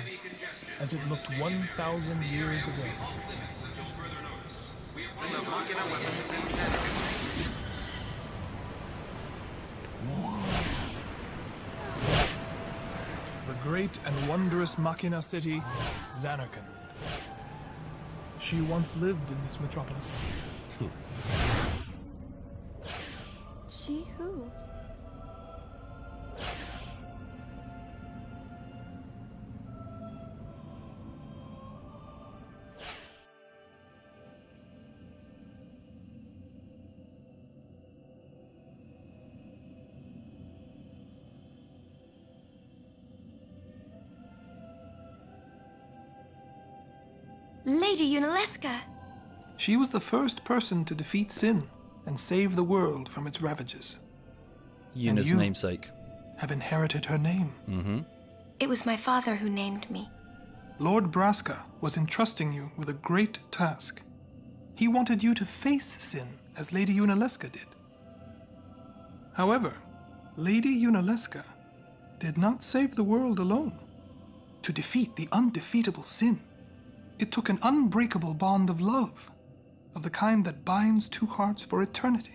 as it looked 1,000 years ago. The great and wondrous Machina city, Xanarkand. She once lived in this metropolis. She who? Lady Yunalesca. She was the first person to defeat sin and save the world from its ravages. Yuna's and you namesake. Have inherited her name. Mm-hmm. It was my father who named me. Lord Braska was entrusting you with a great task. He wanted you to face sin as Lady Yunalesca did. However, Lady Yunalesca did not save the world alone. To defeat the undefeatable sin, it took an unbreakable bond of love, of the kind that binds two hearts for eternity.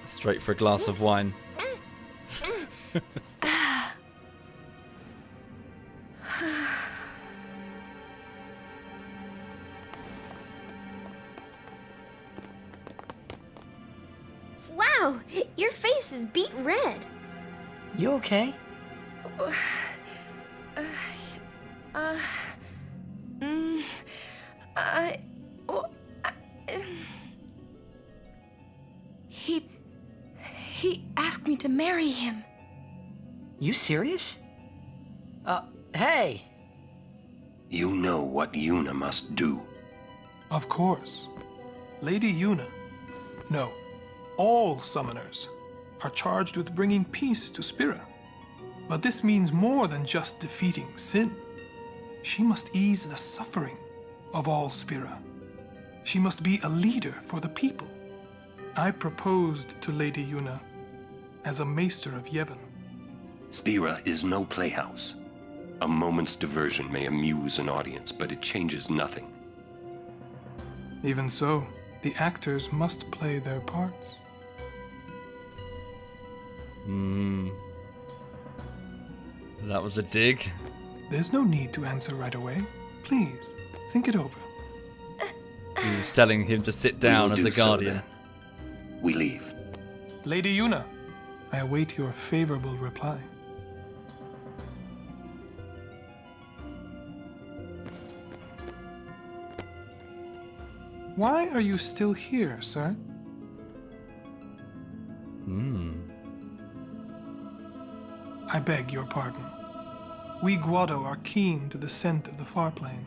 Straight for a glass of wine. Wow, your face is beet red. You okay? He asked me to marry him. You serious? Hey! You know what Yuna must do. Of course. Lady Yuna. No, all summoners are charged with bringing peace to Spira. But this means more than just defeating sin. She must ease the suffering of all Spira. She must be a leader for the people. I proposed to Lady Yuna as a Maester of Yevon. Spira is no playhouse. A moment's diversion may amuse an audience, but it changes nothing. Even so, the actors must play their parts. That was a dig. There's no need to answer right away. Please, think it over. He was telling him to sit down as a guardian. We leave. Lady Yuna, I await your favorable reply. Why are you still here, sir? I beg your pardon. We Guado are keen to the scent of the far plain.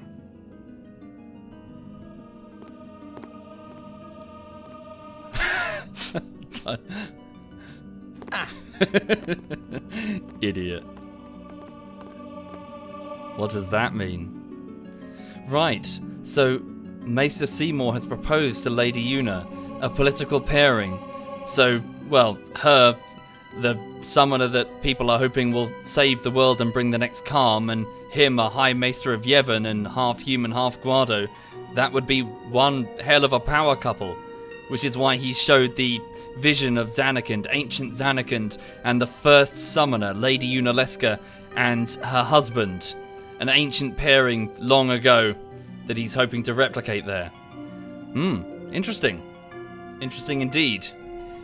Idiot. What does that mean? Right, so Maester Seymour has proposed to Lady Yuna a political pairing. So, well, her, the summoner that people are hoping will save the world and bring the next calm, and him, a High Maester of Yevon and half human, half Guado. That would be one hell of a power couple. Which is why he showed the vision of Zanarkand, ancient Zanarkand, and the first summoner, Lady Yunalesca, and her husband. An ancient pairing long ago that he's hoping to replicate there. Interesting. Interesting indeed.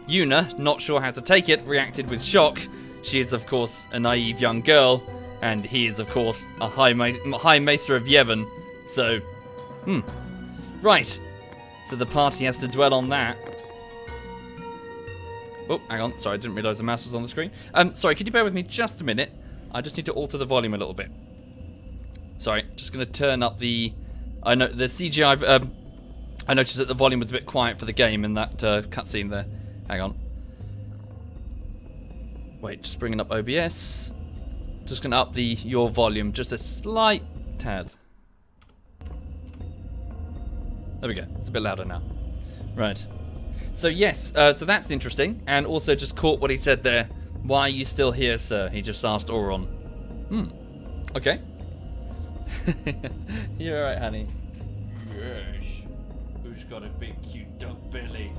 Yuna, not sure how to take it, reacted with shock. She is, of course, a naive young girl, and he is, of course, a High Maester of Yevon. So, right. So the party has to dwell on that. Oh, hang on. Sorry, I didn't realise the mouse was on the screen. Sorry, could you bear with me just a minute? I just need to alter the volume a little bit. Sorry, just going to turn up the... I know the CGI... I noticed that the volume was a bit quiet for the game in that cutscene there. Hang on. Wait, just bringing up OBS. Just going to up your volume just a slight tad. There we go. It's a bit louder now. Right. So yes, so that's interesting. And also just caught what he said there. Why are you still here, sir? He just asked Auron. Okay. You're alright, honey. Yes. Who's got a big cute duck belly?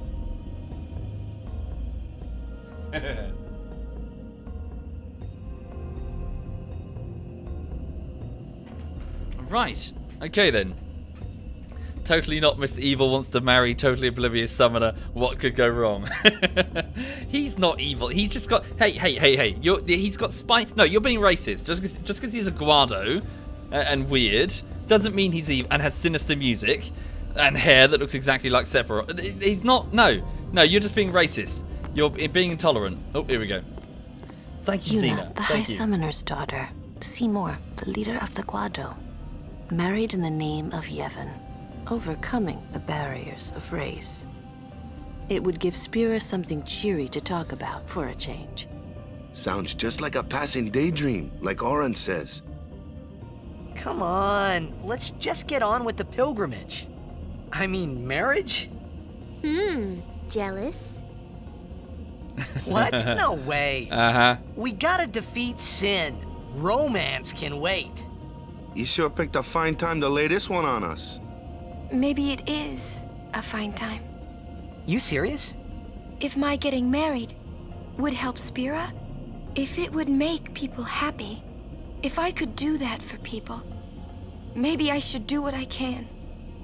Right. Okay then. Totally not Mr. Evil wants to marry totally oblivious summoner. What could go wrong? He's not evil. He's just got... Hey. He's got spite... No, you're being racist. Just because he's a Guado and weird doesn't mean he's evil and has sinister music and hair that looks exactly like Sephiroth. He's not... No, you're just being racist. You're being intolerant. Oh, here we go. Thank you, Yuna, Xena. the High Summoner's daughter. Seymour, the leader of the Guado. Married in the name of Yevon. Overcoming the barriers of race. It would give Spira something cheery to talk about for a change. Sounds just like a passing daydream, like Auron says. Come on, let's just get on with the pilgrimage. I mean, marriage? Jealous? What? No way. Uh-huh. We gotta defeat sin. Romance can wait. You sure picked a fine time to lay this one on us. Maybe it is a fine time. You serious? If my getting married would help Spira, if it would make people happy, if I could do that for people, maybe I should do what I can.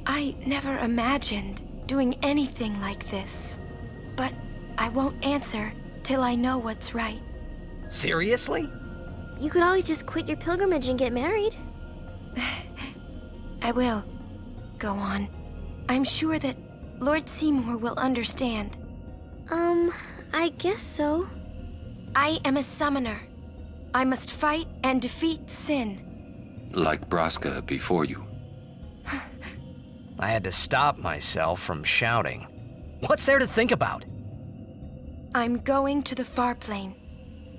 I never imagined doing anything like this, but I won't answer till I know what's right. Seriously? You could always just quit your pilgrimage and get married. I will. Go on. I'm sure that Lord Seymour will understand. I guess so. I am a summoner. I must fight and defeat sin. Like Braska before you. I had to stop myself from shouting. What's there to think about? I'm going to the far plane.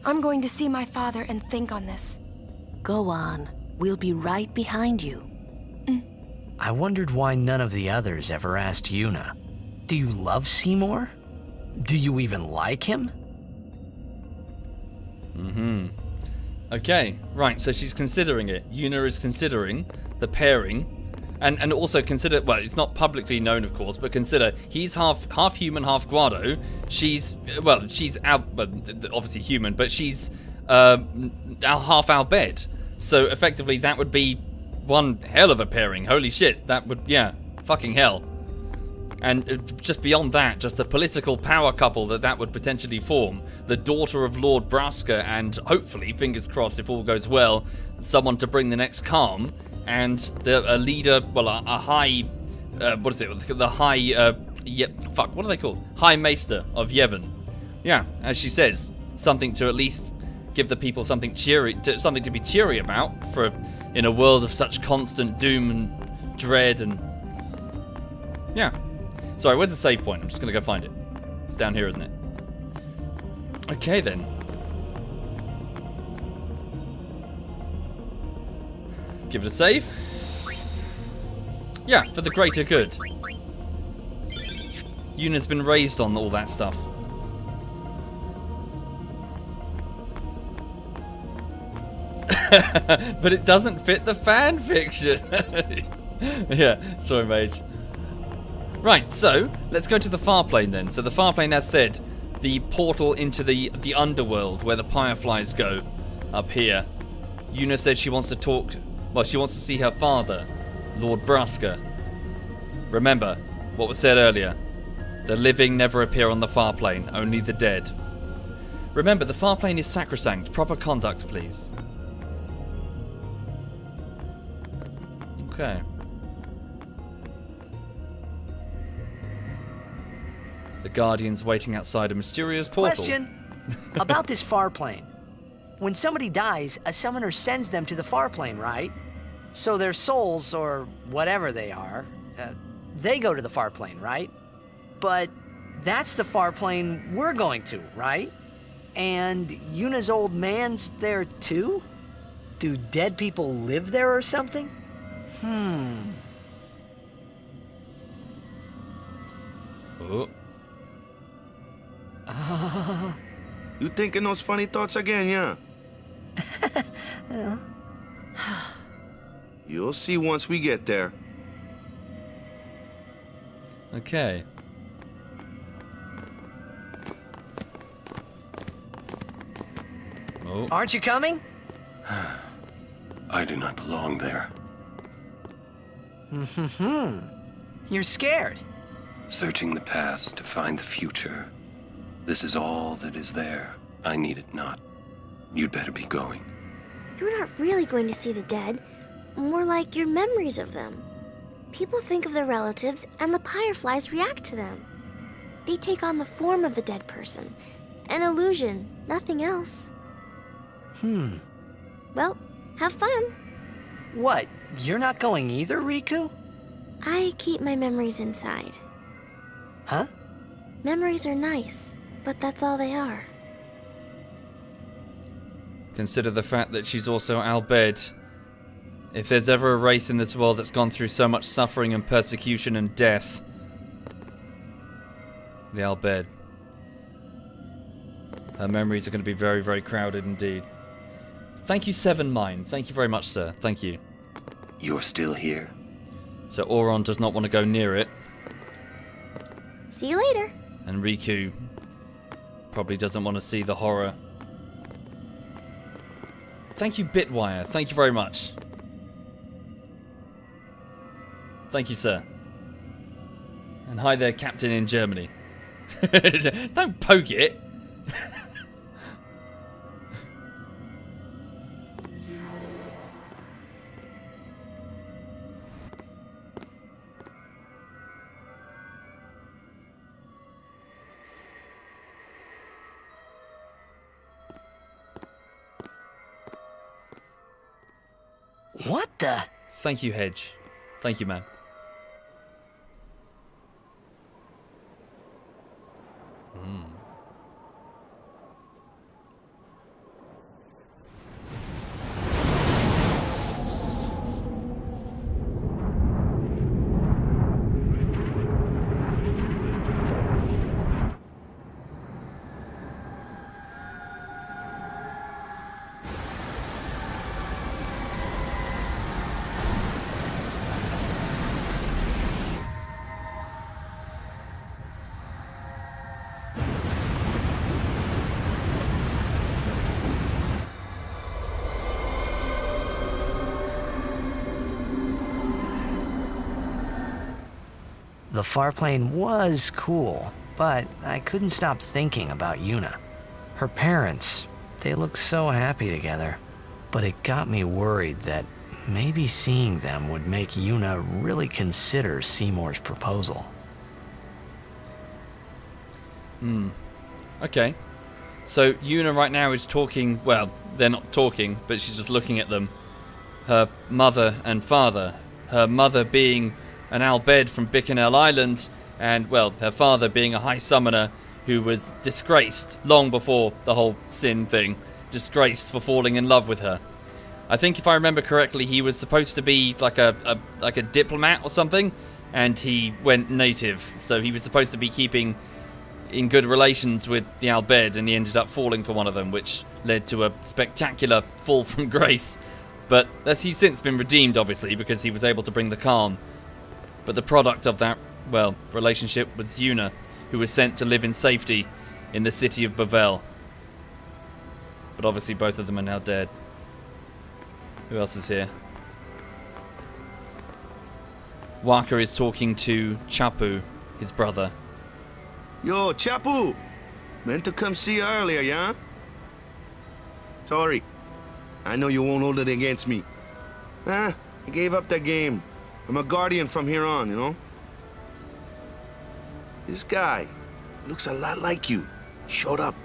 I'm going to see my father and think on this. Go on. We'll be right behind you. I wondered why none of the others ever asked Yuna. Do you love Seymour? Do you even like him? Okay, right, so she's considering it. Yuna is considering the pairing. And also consider, well, it's not publicly known, of course, but consider he's half human, half Guado. She's obviously human, but she's half Albed. So effectively, that would be one hell of a pairing. Holy shit, that would, yeah, fucking hell. And just beyond that, just the political power couple that would potentially form. The daughter of Lord Braska and hopefully, fingers crossed if all goes well, someone to bring the next calm. And a leader, well, a high, what is it? The high, what are they called? High Maester of Yevon. Yeah, as she says, something to at least give the people something cheery, something to be cheery about in a world of such constant doom and dread and yeah. Sorry, where's the save point? I'm just gonna go find it. It's down here, isn't it? Okay then. Let's give it a save. Yeah, for the greater good. Yuna's been raised on all that stuff. But it doesn't fit the fan fiction. Yeah, sorry, Mage. Right, so let's go to the far plane then. So the far plane, as said, the portal into the underworld where the Fireflies go, up here. Yuna said she wants to talk. Well, she wants to see her father, Lord Braska. Remember what was said earlier. The living never appear on the far plane, only the dead. Remember, the far plane is sacrosanct. Proper conduct, please. Okay. The Guardian's waiting outside a mysterious portal. Question about this far plane. when somebody dies, a summoner sends them to the far plane, right? So their souls, or whatever they are, they go to the far plane, right? But that's the far plane we're going to, right? And Yuna's old man's there too? Do dead people live there or something? Oh. You thinking those funny thoughts again, yeah? You'll see once we get there. Okay. Oh. Aren't you coming? I do not belong there. You're scared. Searching the past to find the future. This is all that is there. I need it not. You'd better be going. You're not really going to see the dead. More like your memories of them. People think of their relatives, and the Fireflies react to them. They take on the form of the dead person. An illusion, nothing else. Well, have fun. What? You're not going either, Riku? I keep my memories inside. Huh? Memories are nice, but that's all they are. Consider the fact that she's also Al Bhed. If there's ever a race in this world that's gone through so much suffering and persecution and death, the Al Bhed. Her memories are going to be very, very crowded indeed. Thank you, Seven Mine. Thank you very much, sir. Thank you. You're still here? So Auron does not want to go near it. See you later. And Riku probably doesn't want to see the horror. Thank you, Bitwire. Thank you very much. Thank you, sir. And hi there, Captain in Germany. Don't poke it. What the? Thank you, Hedge. Thank you, man. The far plane was cool, but I couldn't stop thinking about Yuna. Her parents, they looked so happy together. But it got me worried that maybe seeing them would make Yuna really consider Seymour's proposal. Okay. So Yuna right now is talking, well, they're not talking, but she's just looking at them. Her mother and father. Her mother being an Al Bhed from Bikanel Island, and, well, her father being a high summoner who was disgraced long before the whole sin thing. Disgraced for falling in love with her. I think if I remember correctly, he was supposed to be like a diplomat or something, and he went native. So he was supposed to be keeping in good relations with the Al Bhed, and he ended up falling for one of them, which led to a spectacular fall from grace. But he's since been redeemed, obviously, because he was able to bring the calm. But the product of that, well, relationship was Yuna, who was sent to live in safety in the city of Bavel. But obviously both of them are now dead. Who else is here? Waka is talking to Chapu, his brother. Yo, Chapu! Meant to come see you earlier, yeah? Sorry. I know you won't hold it against me. I gave up that game. I'm a guardian from here on, you know? This guy looks a lot like you. Showed up.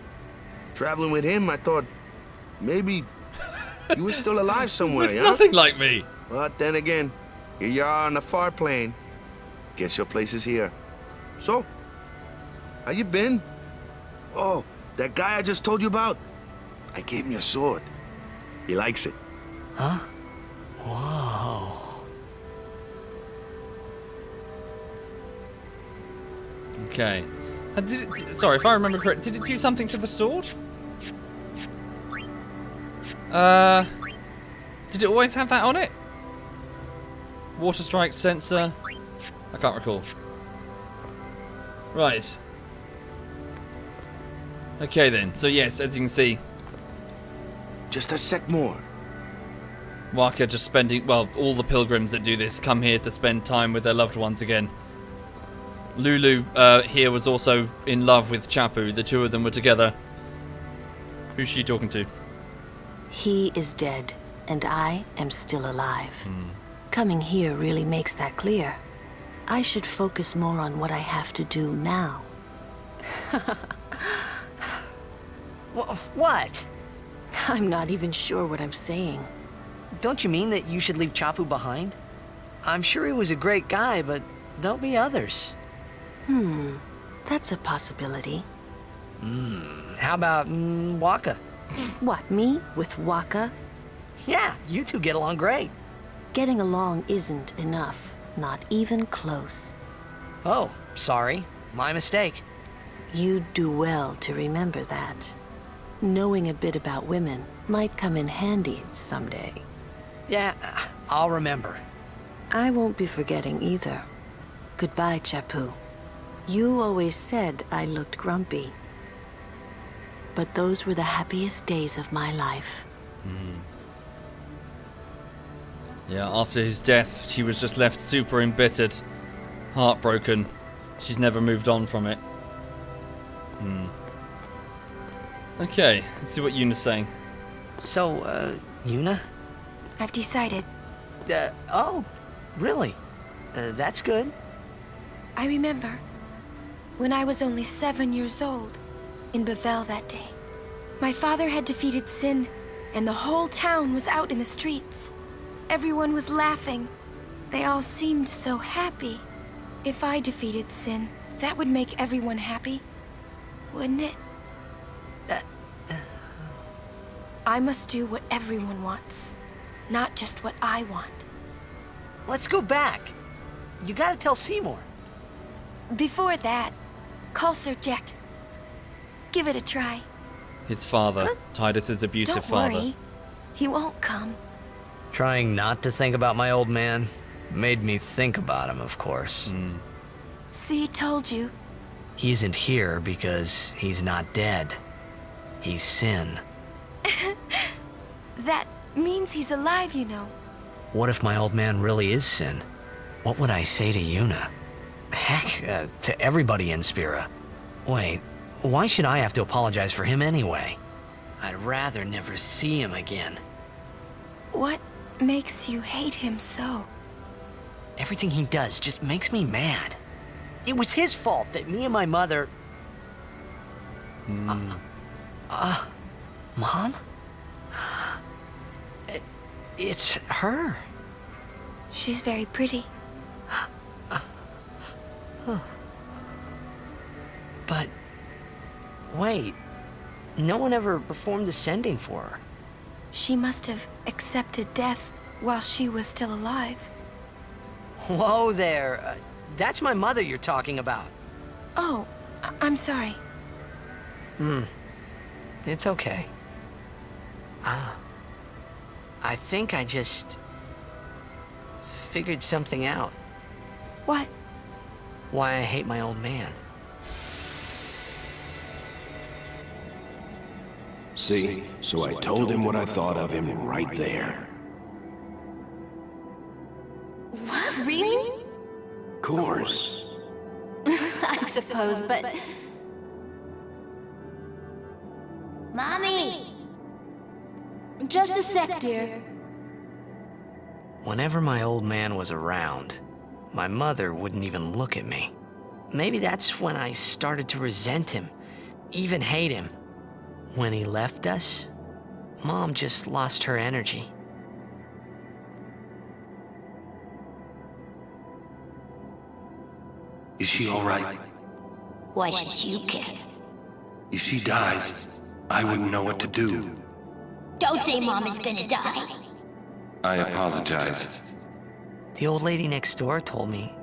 Traveling with him, I thought maybe you were still alive somewhere, It's yeah? nothing like me. But then again, here you are on the far plane. Guess your place is here. So, how you been? Oh, that guy I just told you about? I gave him your sword. He likes it. Huh? Whoa. Okay. Sorry, if I remember correctly, did it do something to the sword? Did it always have that on it? Water strike sensor. I can't recall. Right. Okay then. So yes, as you can see, just a sec more. Waka just spending, well, all the pilgrims that do this come here to spend time with their loved ones again. Lulu here was also in love with Chapu. The two of them were together. Who's she talking to? He is dead, and I am still alive. Coming here really makes that clear. I should focus more on what I have to do now. What? I'm not even sure what I'm saying. Don't you mean that you should leave Chapu behind? I'm sure he was a great guy, but there'll be others. That's a possibility. How about Waka? What, me? With Waka? Yeah, you two get along great. Getting along isn't enough. Not even close. Oh, sorry. My mistake. You'd do well to remember that. Knowing a bit about women might come in handy someday. Yeah, I'll remember. I won't be forgetting either. Goodbye, Chapu. You always said I looked grumpy. But those were the happiest days of my life. Yeah, after his death, she was just left super embittered, heartbroken. She's never moved on from it. Okay, let's see what Yuna's saying. So, Yuna? I've decided. Oh, really? That's good. I remember when I was only 7 years old in Bavel that day. My father had defeated Sin, and the whole town was out in the streets. Everyone was laughing. They all seemed so happy. If I defeated Sin, that would make everyone happy, wouldn't it? I must do what everyone wants, not just what I want. Let's go back. You gotta tell Seymour. Before that, call Sir Jet. Give it a try. His father, Titus's abusive Don't father. worry, he won't come. Trying not to think about my old man made me think about him, of course. See, told you. He isn't here because he's not dead. He's Sin. That means he's alive, you know. What if my old man really is Sin? What would I say to Yuna? Heck, to everybody in Spira. Wait, why should I have to apologize for him anyway? I'd rather never see him again. What makes you hate him so? Everything he does just makes me mad. It was his fault that me and my mother... Mom? It's her. She's very pretty. But... wait. No one ever performed the sending for her. She must have accepted death while she was still alive. Whoa there. That's my mother you're talking about. Oh, I'm sorry. It's okay. I think I just... figured something out. What? Why I hate my old man. See? So I told him what I thought of him right there. What? Really? Course. I suppose, but... Mommy! Just a sec, dear. Whenever my old man was around, my mother wouldn't even look at me. Maybe that's when I started to resent him, even hate him. When he left us, Mom just lost her energy. Is she all right? Why should you care? If she dies, I wouldn't know what to do. Don't say Mom is gonna die. I apologize. The old lady next door told me,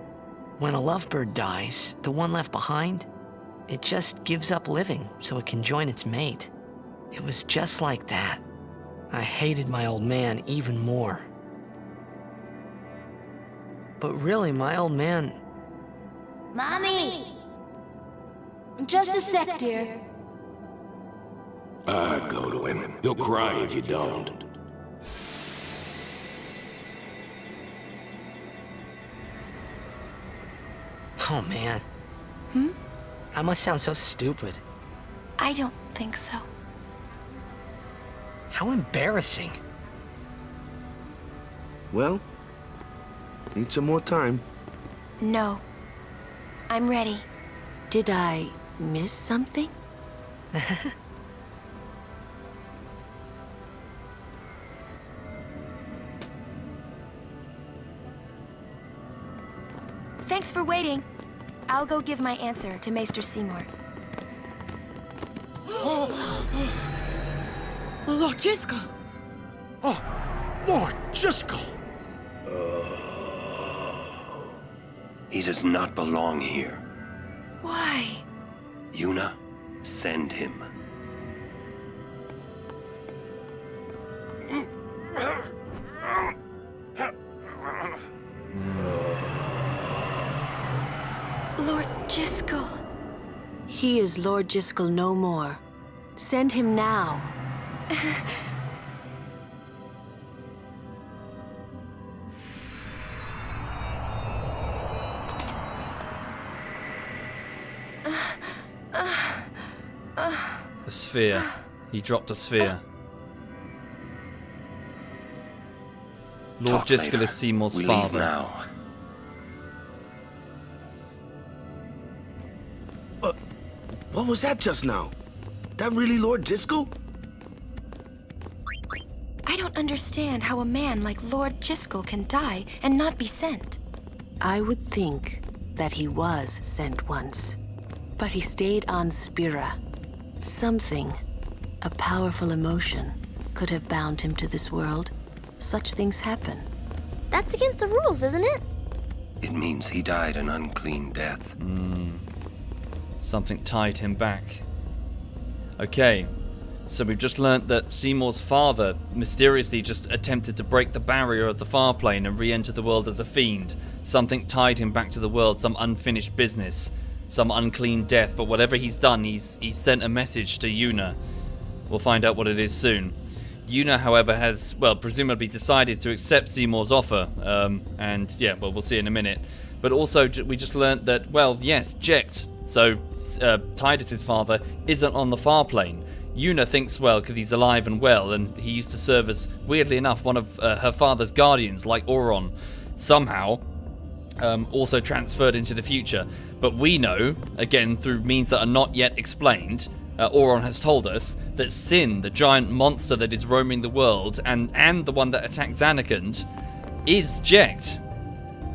when a lovebird dies, the one left behind, it just gives up living so it can join its mate. It was just like that. I hated my old man even more. But really, my old man... Mommy! Just a sec, dear. Go to him. He'll cry if you don't. Oh, man. Hmm? I must sound so stupid. I don't think so. How embarrassing. Well, need some more time. No. I'm ready. Did I miss something? Thanks for waiting. I'll go give my answer to Maester Seymour. Lord Jiskel! Oh, Lord Jiskel! He does not belong here. Why? Yuna, send him. Lord Jiskel. He is Lord Jiskel no more. Send him now. A sphere. He dropped a sphere. Lord Talk Jiskel later. is Seymour's We father. leave now. What was that just now? That really Lord Jiskel? I don't understand how a man like Lord Jiskel can die and not be sent. I would think that he was sent once, but he stayed on Spira. Something, a powerful emotion, could have bound him to this world. Such things happen. That's against the rules, isn't it? It means he died an unclean death. Something tied him back. Okay, so we've just learnt that Seymour's father mysteriously just attempted to break the barrier of the far plane and re-enter the world as a fiend. Something tied him back to the world, some unfinished business, some unclean death, but whatever he's done, he's sent a message to Yuna. We'll find out what it is soon. Yuna, however, has, well, presumably decided to accept Seymour's offer, and yeah, well, we'll see in a minute. But also, we just learnt that, well, yes, Jecht, so Tidus' father, isn't on the far plane. Yuna thinks, well, because he's alive and well, and he used to serve as, weirdly enough, one of her father's guardians, like Auron, somehow also transferred into the future. But we know, again, through means that are not yet explained, Auron has told us that Sin, the giant monster that is roaming the world, and the one that attacked Zanarkand, is Jecht.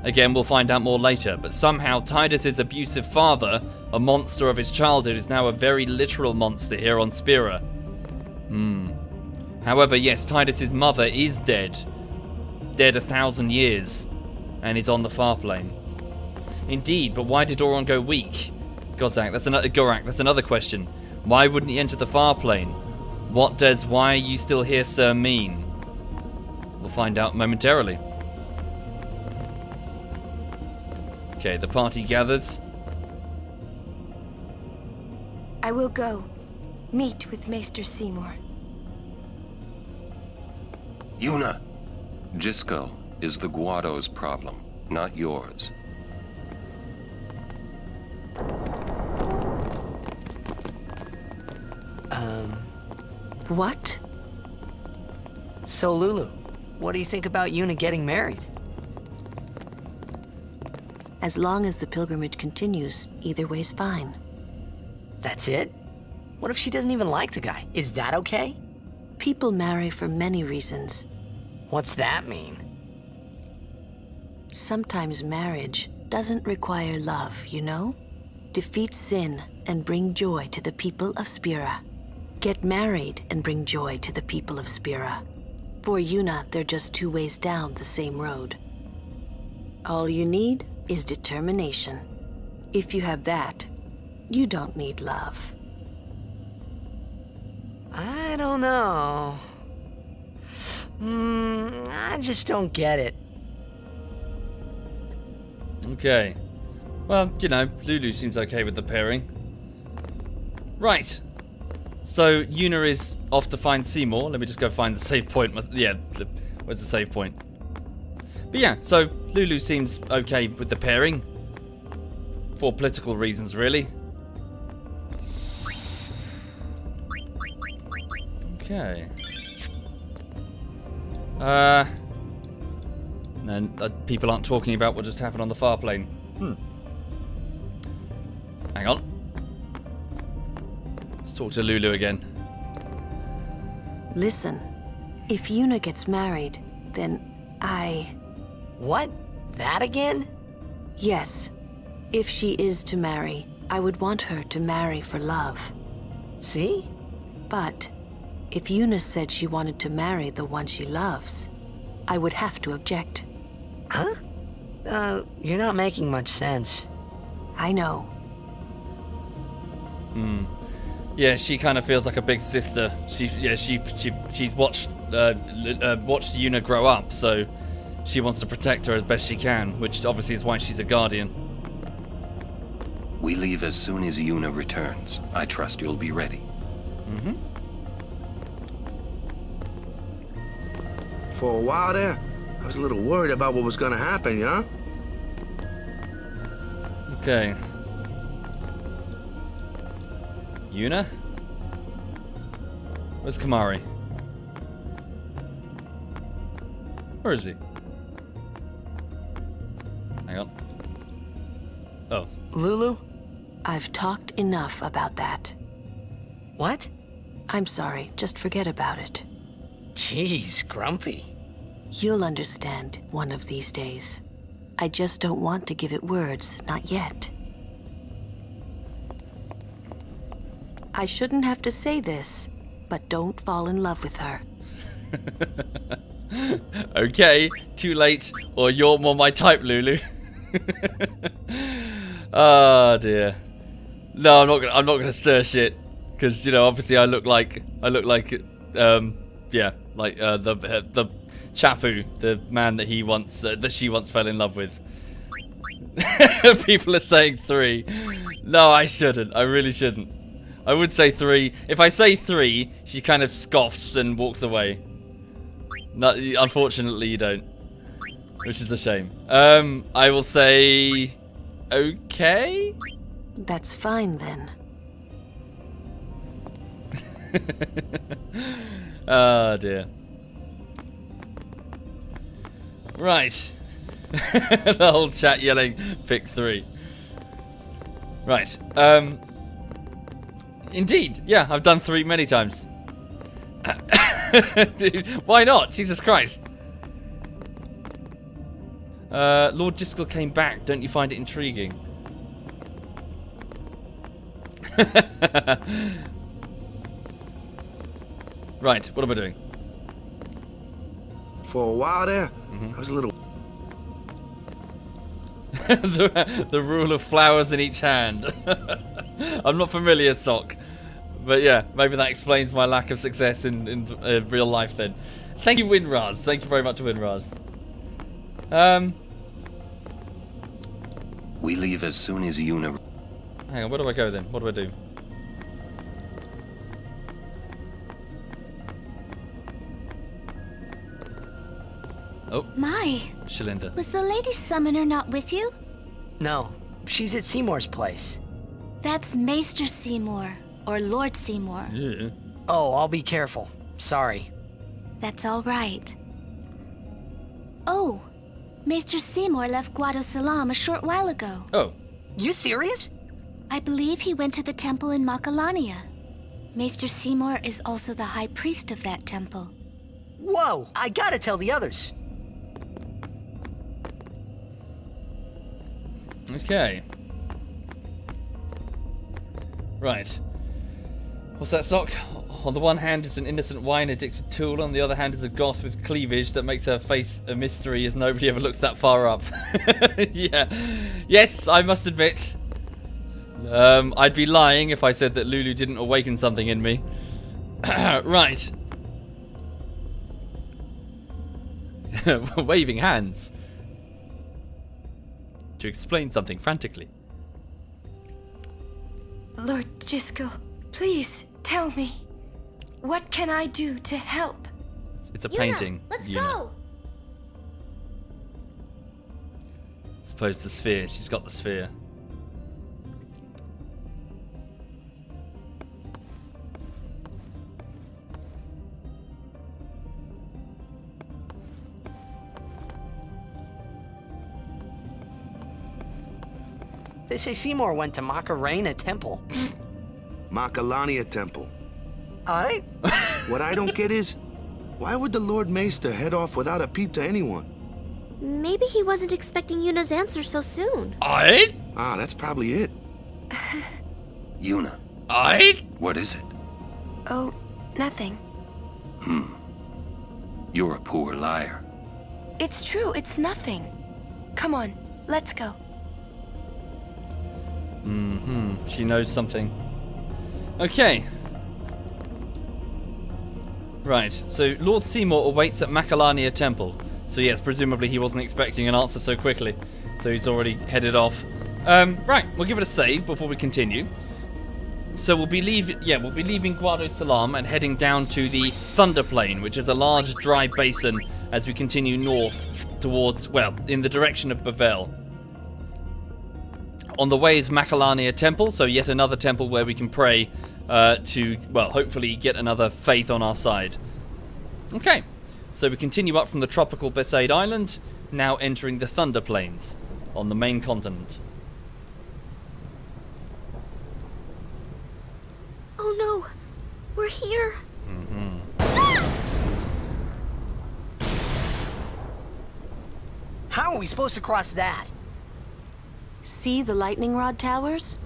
Again, we'll find out more later, but somehow Tidus' abusive father, a monster of his childhood, is now a very literal monster here on Spira. However, yes, Tidus' mother is dead. Dead 1,000 years, and is on the far plane. Indeed, but why did Auron go weak? Gorak, that's another question. Why wouldn't he enter the far plane? What does "why are you still here, sir" mean? We'll find out momentarily. Okay, the party gathers. I will go. Meet with Maester Seymour. Yuna, Jiskel is the Guado's problem, not yours. What? So, Lulu, what do you think about Yuna getting married? As long as the pilgrimage continues, either way's fine. That's it? What if she doesn't even like the guy? Is that okay? People marry for many reasons. What's that mean? Sometimes marriage doesn't require love, you know? Defeat sin and bring joy to the people of Spira. Get married and bring joy to the people of Spira. For Yuna, they're just two ways down the same road. All you need is determination. If you have that, you don't need love. I don't know. I just don't get it. Okay. Well, you know, Lulu seems okay with the pairing. Right. So, Yuna is off to find Seymour. Let me just go find the save point. Yeah, where's the save point? But yeah, so Lulu seems okay with the pairing. For political reasons, really. Okay. No, people aren't talking about what just happened on the far plane. Hang on. Let's talk to Lulu again. Listen, if Yuna gets married, then What? That again? Yes. If she is to marry, I would want her to marry for love. See? But if Yuna said she wanted to marry the one she loves, I would have to object. Huh? You're not making much sense. I know. Yeah, she kind of feels like a big sister. She's watched Yuna grow up, so she wants to protect her as best she can, which obviously is why she's a guardian. We leave as soon as Yuna returns. I trust you'll be ready. For a while there, I was a little worried about what was gonna happen, yeah? Okay. Yuna? Where's Kamari? Where is he? Hang on. Oh. Lulu? I've talked enough about that. What? I'm sorry, just forget about it. Jeez, grumpy. You'll understand one of these days. I just don't want to give it words, not yet. I shouldn't have to say this, but don't fall in love with her. Okay, too late, or you're more my type, Lulu. Oh dear. No, I'm not gonna stir shit, because you know, obviously I look like the Chapu, the man that she once fell in love with. People are saying 3. No, I shouldn't. I really shouldn't. I would say 3. If I say 3, she kind of scoffs and walks away. No, unfortunately, you don't, which is a shame. I will say okay. That's fine then. Oh dear. Right. The whole chat yelling, pick 3. Right. Indeed. Yeah, I've done 3 many times. Dude, why not? Jesus Christ. Lord Jiskel came back. Don't you find it intriguing? Right, what am I doing? For a while there, I was a little... the rule of flowers in each hand. I'm not familiar, Sock. But yeah, maybe that explains my lack of success in real life then. Thank you, Winraz. Thank you very much, Winraz. We leave as soon as Yuna... Hang on, where do I go then? What do I do? Oh. My. Shalinda. Was the Lady Summoner not with you? No, she's at Seymour's place. That's Maester Seymour, or Lord Seymour. Yeah. Oh, I'll be careful. Sorry. That's all right. Oh, Maester Seymour left Guado Salam a short while ago. Oh. You serious? I believe he went to the temple in Makalania. Maester Seymour is also the high priest of that temple. Whoa! I gotta tell the others. Okay. Right. What's that, Sock? On the one hand, it's an innocent wine-addicted tool. On the other hand, it's a goth with cleavage that makes her face a mystery as nobody ever looks that far up. Yeah. Yes, I must admit. I'd be lying if I said that Lulu didn't awaken something in me. Right. Waving hands. To explain something frantically. Lord Giskel, please tell me. What can I do to help? It's a painting. Let's go. Suppose the sphere. She's got the sphere. They say Seymour went to Macarena Temple. Macalania Temple. Alright? What I don't get is, why would the Lord Maester head off without a peep to anyone? Maybe he wasn't expecting Yuna's answer so soon. Alright? Ah, that's probably it. Yuna. Alright? What is it? Oh, nothing. You're a poor liar. It's true, it's nothing. Come on, let's go. She knows something. Okay. Right, so Lord Seymour awaits at Macalania Temple. So yes, presumably he wasn't expecting an answer so quickly. So he's already headed off. Right, we'll give it a save before we continue. So we'll be leaving Guado Salam and heading down to the Thunder Plain, which is a large dry basin as we continue north towards, well, in the direction of Bavel. On the way is Macalania Temple, so yet another temple where we can pray to, well, hopefully get another faith on our side. Okay, so we continue up from the tropical Besaid Island, now entering the Thunder Plains on the main continent. Oh no, we're here. How are we supposed to cross that? See the lightning rod towers?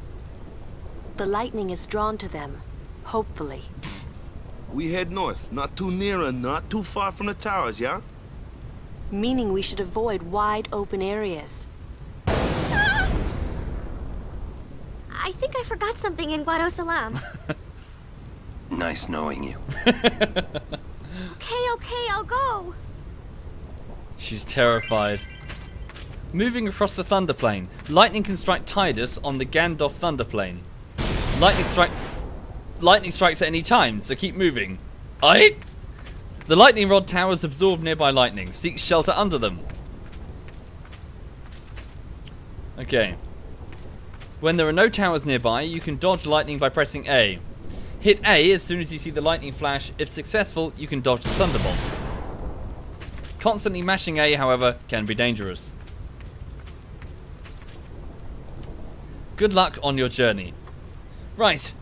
The lightning is drawn to them, hopefully. We head north, not too near and not too far from the towers, yeah? Meaning we should avoid wide open areas. I think I forgot something in Guado Salam. Nice knowing you. Okay, I'll go. She's terrified. Moving across the Thunder Plain, lightning can strike Tidus on the Gandalf Thunder Plain. Lightning strikes at any time, so keep moving. Aye? The lightning rod towers absorb nearby lightning. Seek shelter under them. Okay. When there are no towers nearby, you can dodge lightning by pressing A. Hit A as soon as you see the lightning flash. If successful, you can dodge the thunderbolt. Constantly mashing A, however, can be dangerous. Good luck on your journey. Right.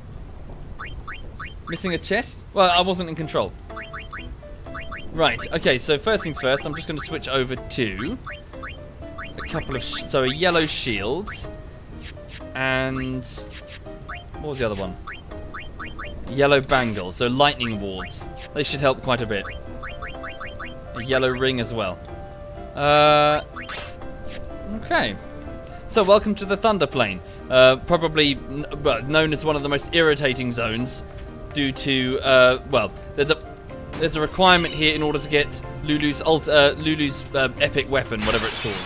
Missing a chest? Well, I wasn't in control. Right, okay, so first things first, I'm just going to switch over to a couple of, a yellow shield, and what was the other one? Yellow bangle, so lightning wards. They should help quite a bit. A yellow ring as well. Okay. So welcome to the Thunder Plain. Probably known as one of the most irritating zones due to, well, there's a requirement here in order to get Lulu's epic weapon, whatever it's called.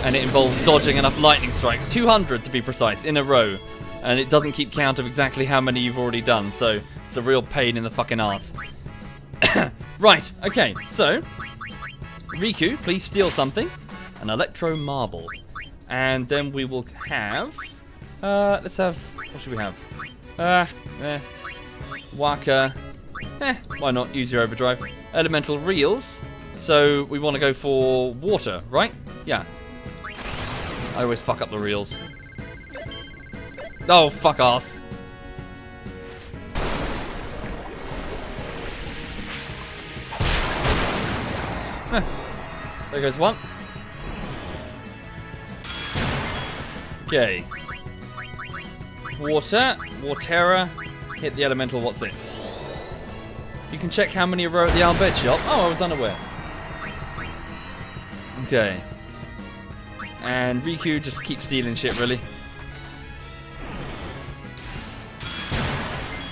And it involves dodging enough lightning strikes, 200 to be precise, in a row. And it doesn't keep count of exactly how many you've already done, so it's a real pain in the fucking ass. Right, okay, so Riku, please steal something. An Electro Marble. And then we will have, let's have, what should we have? Waka, why not, use your overdrive. Elemental Reels, so we want to go for water, right? Yeah. I always fuck up the reels. Oh, fuck ass. There goes one. Okay. Water. Waterra. Hit the elemental. What's it? You can check how many are at the Albed shop. Oh, I was unaware. Okay. And Riku just keeps stealing shit, really.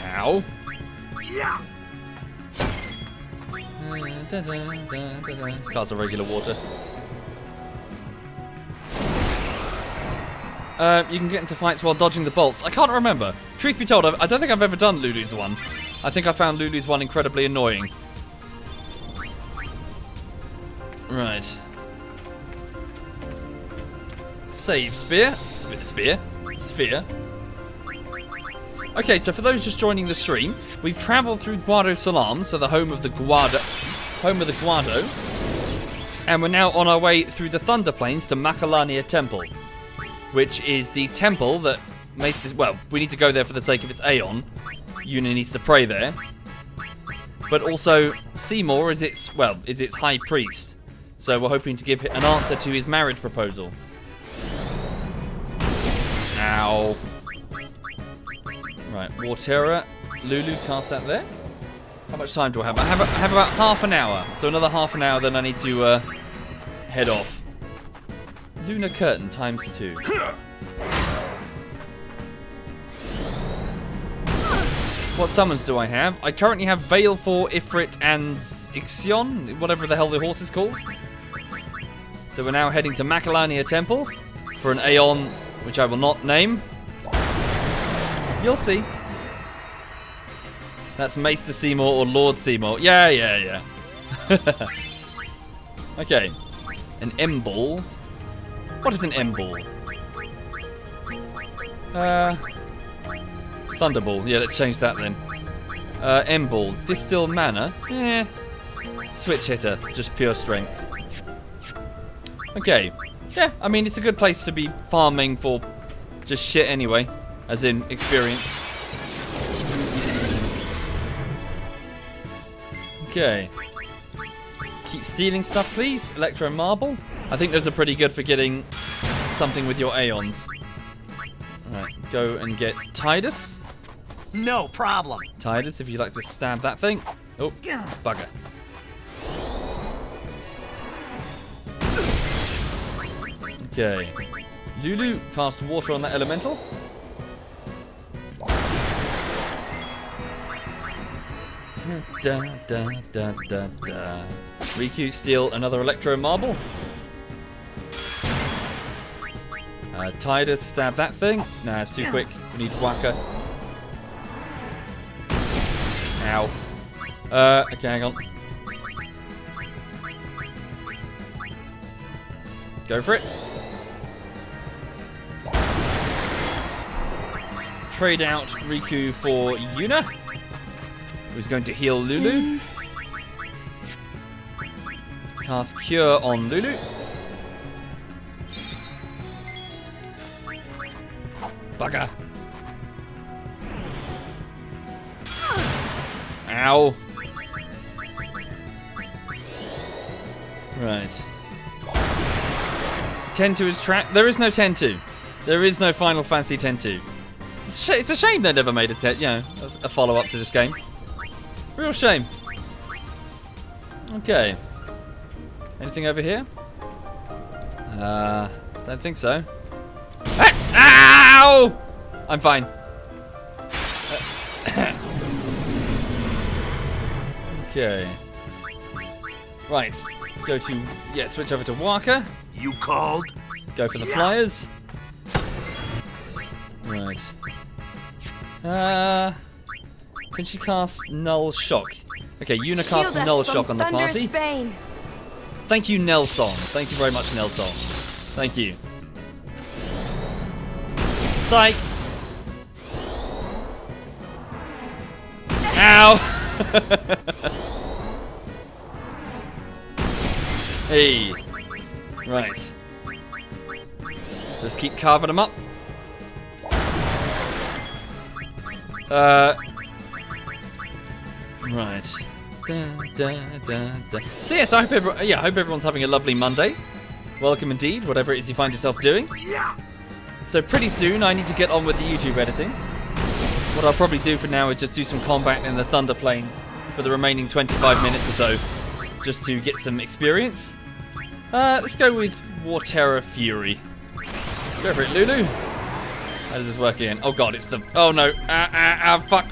Ow. Yeah. Cast of regular water. You can get into fights while dodging the bolts. I can't remember. Truth be told, I don't think I've ever done Lulu's one. I think I found Lulu's one incredibly annoying. Right. Save spear. Sphere. Okay, so for those just joining the stream, we've travelled through Guado Salam, so the home of the Guado, and we're now on our way through the Thunder Plains to Macalania Temple, which is the temple that we need to go there for the sake of its Aeon. Yuna needs to pray there, but also Seymour is its high priest, so we're hoping to give an answer to his marriage proposal. Ow. Right, Waterra, Lulu, cast that there. How much time do I have? I have about half an hour. So another half an hour, then I need to head off. Lunar Curtain ×2. What summons do I have? I currently have Veilfor, Ifrit, and Ixion, whatever the hell the horse is called. So we're now heading to Macalania Temple for an Aeon, which I will not name. You'll see. That's Maester Seymour or Lord Seymour. Yeah. Okay. An M-Ball. What is an M-Ball? Thunderball. Yeah, let's change that then. M-Ball. Distill Mana. Switch hitter. Just pure strength. Okay. Yeah, I mean, it's a good place to be farming for just shit anyway. As in, experience. Okay. Keep stealing stuff, please. Electro Marble. I think those are pretty good for getting something with your Aeons. Alright, go and get Tidus. No problem. Tidus, if you'd like to stab that thing. Oh, bugger. Okay. Lulu, cast water on that elemental. Riku, steal another Electro Marble. Tidus, stab that thing. Nah, it's too quick. We need Waka. Ow. Okay, hang on. Go for it. Trade out Riku for Yuna, who's going to heal Lulu. Cast Cure on Lulu. Bugger. Ow. Right. 10-2 is trapped. There is no 10-2. There is no Final Fantasy 10-2. It's a shame they never made a follow-up to this game. Real shame. Okay. Anything over here? Don't think so. Ah! Ow! I'm fine. Okay. Right. Switch over to Waka. You called? Go for the flyers. Right. Can she cast Null Shock? Okay, Yuna casts Null Shock on the party. Bane. Thank you, Nelson. Thank you very much, Nelson. Thank you. Psych! Ow! Hey. Right. Just keep carving them up. Right. So yes, I hope everyone's having a lovely Monday. Welcome indeed, whatever it is you find yourself doing. So pretty soon I need to get on with the YouTube editing. What I'll probably do for now is just do some combat in the Thunder Plains for the remaining 25 minutes or so, just to get some experience. Let's go with War Terror Fury. Go for it, Lulu. How does this work again? Oh god, it's the... Oh no. Fuck.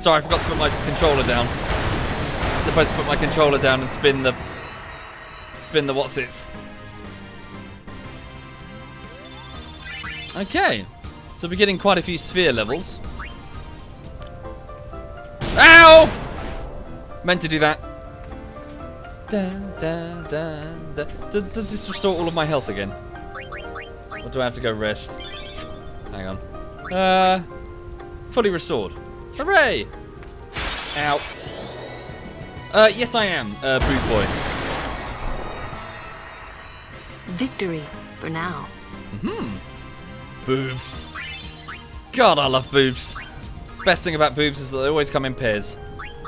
Sorry, I forgot to put my controller down. I'm supposed to put my controller down and spin the what's-its. Okay. So we're getting quite a few sphere levels. Ow! Meant to do that. Does this restore all of my health again? Or do I have to go rest? Hang on. Fully restored. Hooray! Ow. Yes I am, Boot Boy. Victory, for now. Boobs. God, I love boobs. Best thing about boobs is that they always come in pairs.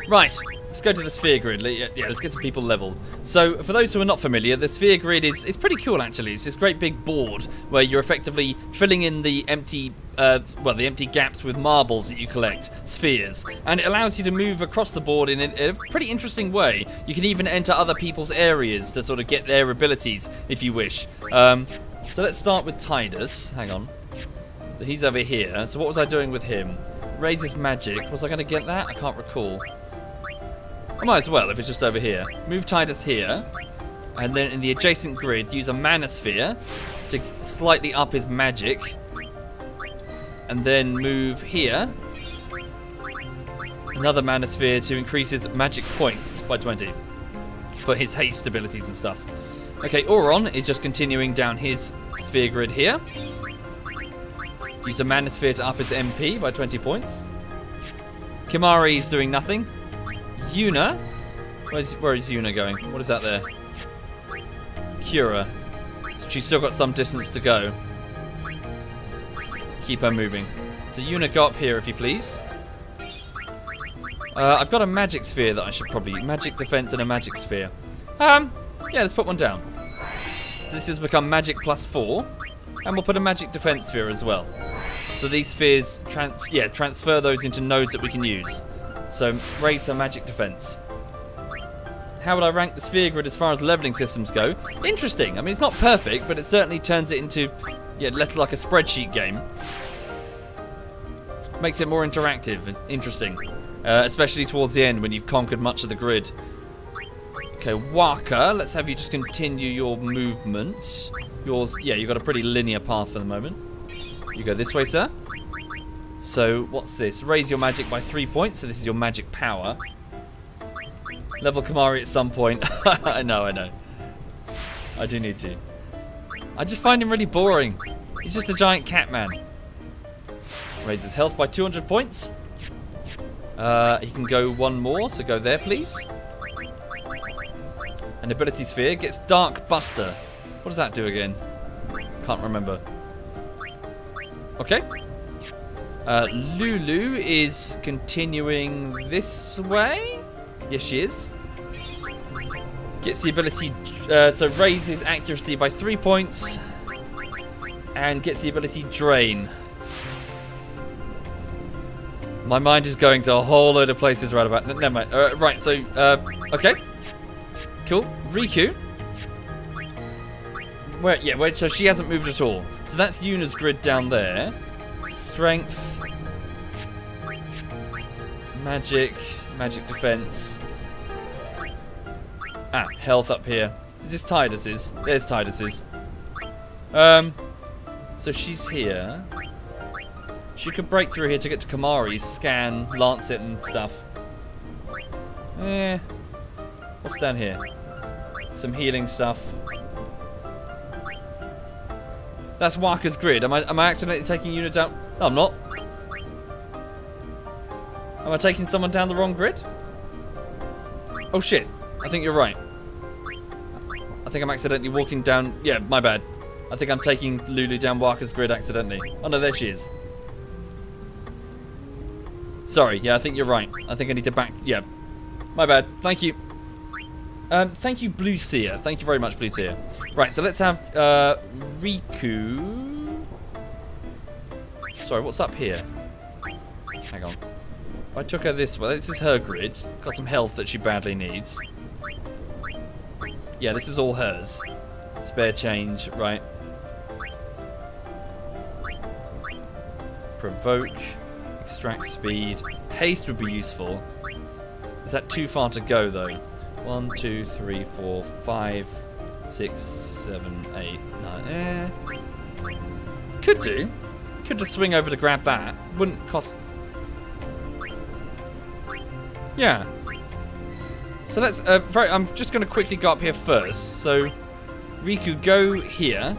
Right, let's go to the sphere grid. Yeah, let's get some people leveled. So, for those who are not familiar, the sphere grid is pretty cool, actually. It's this great big board where you're effectively filling in the empty gaps with marbles that you collect, spheres. And it allows you to move across the board in a pretty interesting way. You can even enter other people's areas to sort of get their abilities, if you wish. So let's start with Tidus. Hang on. So he's over here. So what was I doing with him? Raises magic. Was I going to get that? I can't recall. I might as well if it's just over here. Move Tidus here. And then in the adjacent grid, use a mana sphere to slightly up his magic. And then move here. Another mana sphere to increase his magic points by 20. For his haste abilities and stuff. Okay, Auron is just continuing down his sphere grid here. Use a mana sphere to up his MP by 20 points. Kimari is doing nothing. Yuna. Where is Yuna going? What is that there? Cura. So she's still got some distance to go. Keep her moving. So Yuna, go up here if you please. I've got a magic sphere that I should probably... Magic defense and a magic sphere. Yeah, let's put one down. So this has become magic +4. And we'll put a magic defense sphere as well. So these spheres transfer those into nodes that we can use. So raise our magic defense. How would I rank the sphere grid as far as leveling systems go? Interesting. I mean, it's not perfect, but it certainly turns it into less like a spreadsheet game. Makes it more interactive and interesting. Especially towards the end when you've conquered much of the grid. Okay, Waka, let's have you just continue your movement. You've got a pretty linear path at the moment. You go this way, sir. So, what's this? Raise your magic by 3 points, so this is your magic power. Level Kimari at some point. I know. I do need to. I just find him really boring. He's just a giant cat man. Raises health by 200 points. He can go one more, so go there, please. An ability sphere gets Dark Buster. What does that do again? Can't remember. Okay. Lulu is continuing this way. Yes, she is. Gets the ability, so raises accuracy by 3 points. And gets the ability Drain. My mind is going to a whole load of places right about. Never mind. Right, so, okay. Cool. Riku. Wait, so she hasn't moved at all. So that's Yuna's grid down there. Strength. Magic defense. Health up here. Is this Tidus's? There's Tidus's. So she's here. She could break through here to get to Kimari, scan, lance it and stuff. What's down here? Some healing stuff. That's Waka's grid. Am I accidentally taking Yuna down? No, I'm not. Am I taking someone down the wrong grid? Oh shit. I think you're right. I think I'm accidentally walking down... Yeah, my bad. I think I'm taking Lulu down Waka's grid accidentally. Oh no, there she is. Sorry, yeah, I think you're right. I think I need to back... Yeah. My bad. Thank you. Thank you, Blue Seer. Thank you very much, Blue Seer. Right, so let's have Riku. Sorry, what's up here? Hang on. If I took her this way, this is her grid. Got some health that she badly needs. Yeah, this is all hers. Spare change, right. Provoke. Extract speed. Haste would be useful. Is that too far to go, though? 1, 2, 3, 4, 5, 6, 7, 8, 9. Could do. Could just swing over to grab that. Wouldn't cost... Yeah. So let's... I'm just going to quickly go up here first. So, Riku, go here.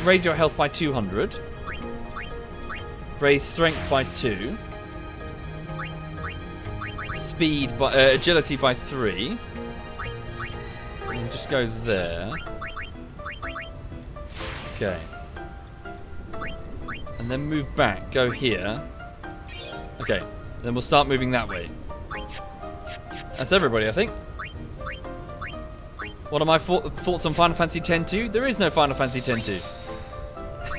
Raise your health by 200. Raise strength by 2. Speed by... agility by 3. And just go there. Okay. And then move back. Go here. Okay. Then we'll start moving that way. That's everybody, I think. What are my thoughts on Final Fantasy X-2? There is no Final Fantasy X-2.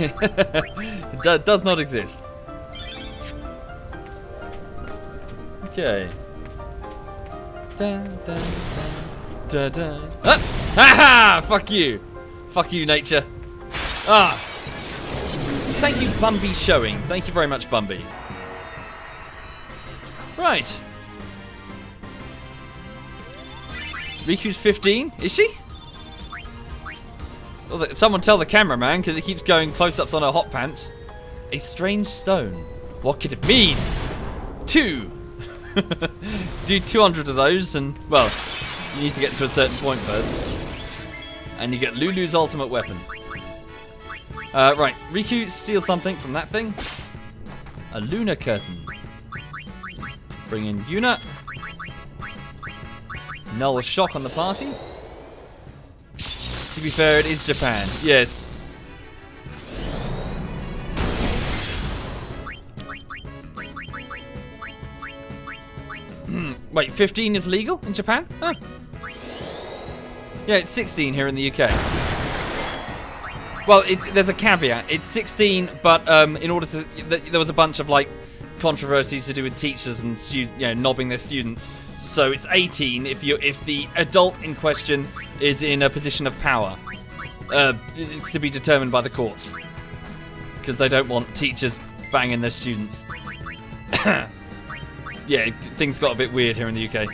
It does not exist. Okay. Dun, dun, dun, dun, dun. Ah! Ha-ha! Fuck you. Fuck you, nature. Ah! Thank you, Bumby Showing. Thank you very much, Bumby. Right. Riku's 15. Is she? Someone tell the cameraman, because it keeps going close-ups on her hot pants. A strange stone. What could it mean? 2. Do 200 of those, and, well, you need to get to a certain point first. And you get Lulu's ultimate weapon. Right, Riku, steal something from that thing. A lunar curtain. Bring in Yuna. Null shock on the party. To be fair, it is Japan. Yes. Wait, 15 is legal in Japan? Huh. Yeah, it's 16 here in the UK. Well, there's a caveat. It's 16, but in order to, there was a bunch of like controversies to do with teachers and knobbing their students. So it's 18 if the adult in question is in a position of power, to be determined by the courts, because they don't want teachers banging their students. Yeah, things got a bit weird here in the UK.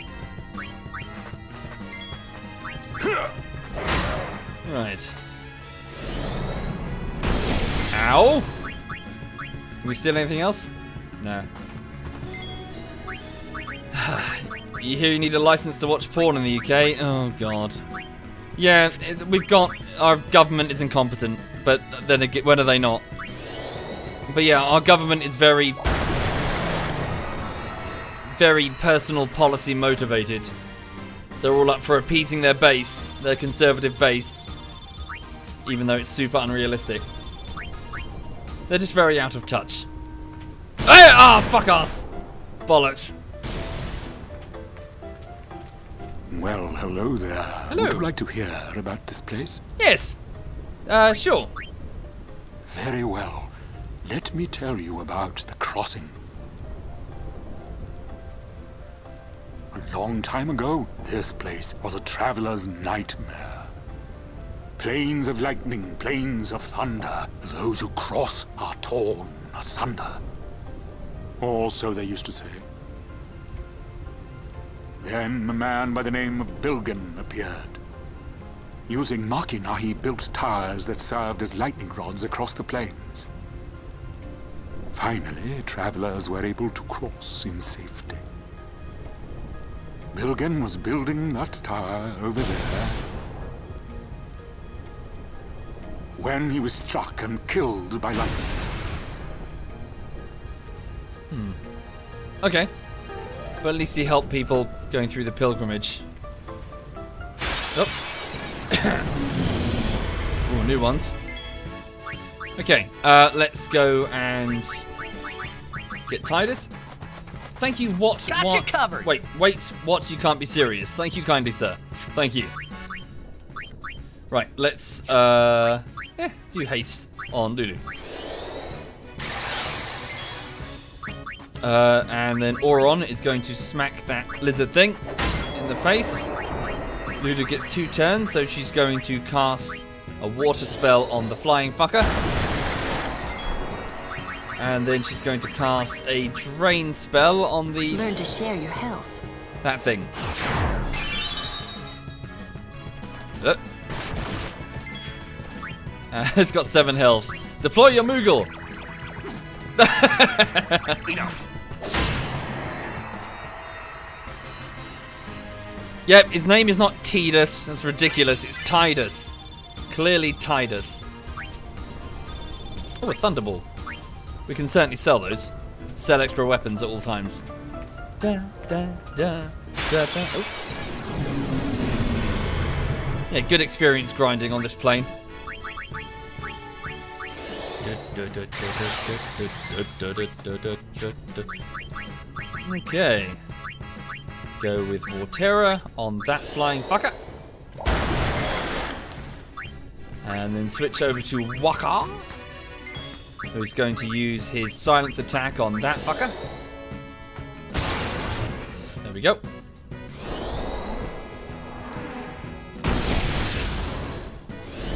Right. Ow! Can we steal anything else? No. You hear you need a license to watch porn in the UK? Oh god. Yeah, our government is incompetent, but then again, when are they not? But yeah, our government is very personal policy motivated. They're all up for appeasing their base, their conservative base, even though it's super unrealistic. They're just very out of touch. Hey! Ah, fuck us! Bollocks. Well, hello there. Hello. Would you like to hear about this place? Yes. Sure. Very well. Let me tell you about the crossing. A long time ago, this place was a traveler's nightmare. Plains of lightning, plains of thunder. Those who cross are torn asunder. Or so they used to say. Then a man by the name of Bilgan appeared. Using machina, he built towers that served as lightning rods across the plains. Finally, travelers were able to cross in safety. Bilgan was building that tower over there when he was struck and killed by lightning. Okay. But at least he helped people going through the pilgrimage. Oh. Ooh, new ones. Okay, let's go and get Tidus. Thank you, what? Got what? you covered. Wait, what? You can't be serious. Thank you kindly, sir. Thank you. Right, let's, do haste on Lulu. And then Auron is going to smack that lizard thing in the face. Lulu gets 2 turns, so she's going to cast a water spell on the flying fucker. And then she's going to cast a drain spell on the... Learn to share your health. That thing. It's got 7 health. Deploy your Moogle! Enough. Yep, his name is not Tidus. That's ridiculous. It's Tidus. Clearly Tidus. Oh, a Thunderball. We can certainly sell those. Sell extra weapons at all times. Da, da, da, da, da. Oh. Yeah, good experience grinding on this plane. Okay. Go with Vorterra on that flying fucker. And then switch over to Waka, who's going to use his silence attack on that fucker. There we go.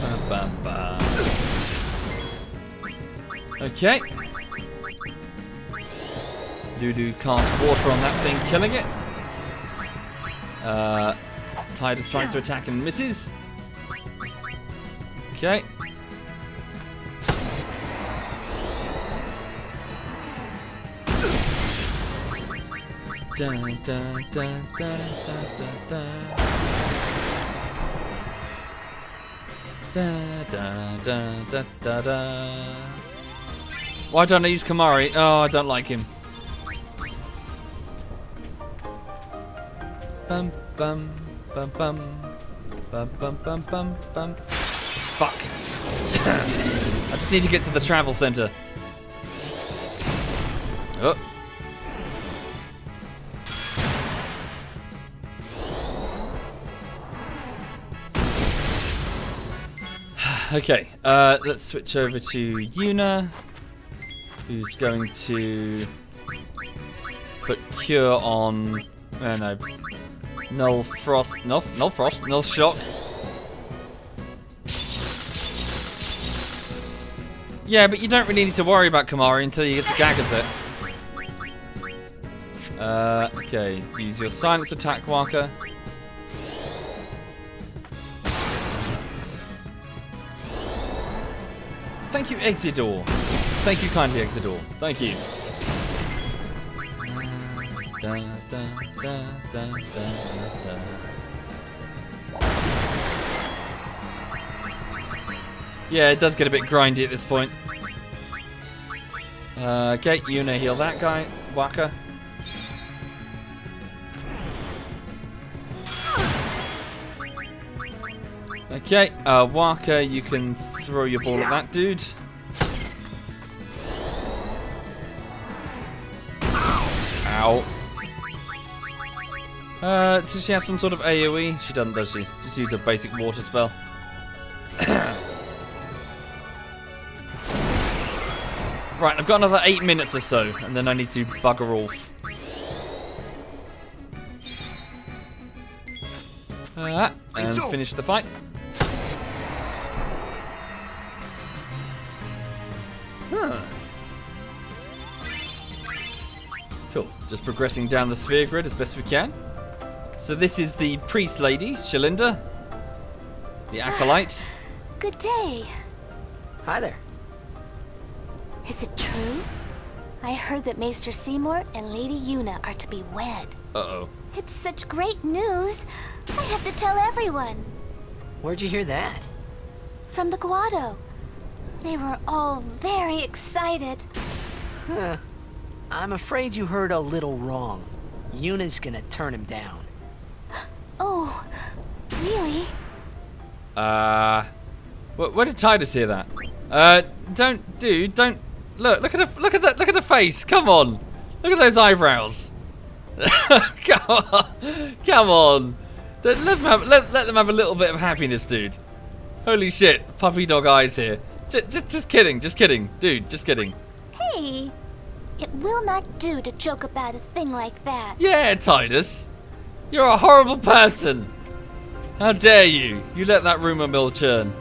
Bam, bam, bam. Okay. Lulu casts water on that thing, killing it. Tidus tries to attack and misses. Okay. Da, da, da, da, da, da, da, da, da, da, da. Why don't I use Kamari? Oh, I don't like him. Bum bum bum bum bum bum bum bum bum. Fuck. I just need to get to the travel center. Oh. Okay, let's switch over to Yuna, who's going to put Cure on. Oh no. Null Frost. Null Shock. Yeah, but you don't really need to worry about Kamari until you get to Gagazet. Okay, use your silence attack, Waka. Thank you, Exidor. Thank you kindly, Exidor. Thank you. Da, da, da, da, da. Yeah, it does get a bit grindy at this point. Okay, Yuna, heal that guy. Waka. Okay, Waka, you can throw your ball at that dude. Ow. Does she have some sort of AoE? She doesn't, does she? Just use a basic water spell. Right, I've got another 8 minutes or so, and then I need to bugger off. And finish the fight. Huh. Cool. Just progressing down the sphere grid as best we can. So this is the priest lady, Shalinda. The acolyte. Good day. Hi there. Is it true? I heard that Maester Seymour and Lady Yuna are to be wed. Uh-oh. It's such great news. I have to tell everyone. Where'd you hear that? From the Guado. They were all very excited. Huh. I'm afraid you heard a little wrong. Yuna's gonna turn him down. Oh, really? Where did Tidus hear that? Don't look at the face. Come on, look at those eyebrows. Come on. Come on. Let them have a little bit of happiness, dude. Holy shit. Puppy dog eyes here. Just kidding. Just kidding. Dude, just kidding. Hey, it will not do to joke about a thing like that. Yeah, Titus. You're a horrible person. How dare you? You let that rumor mill churn.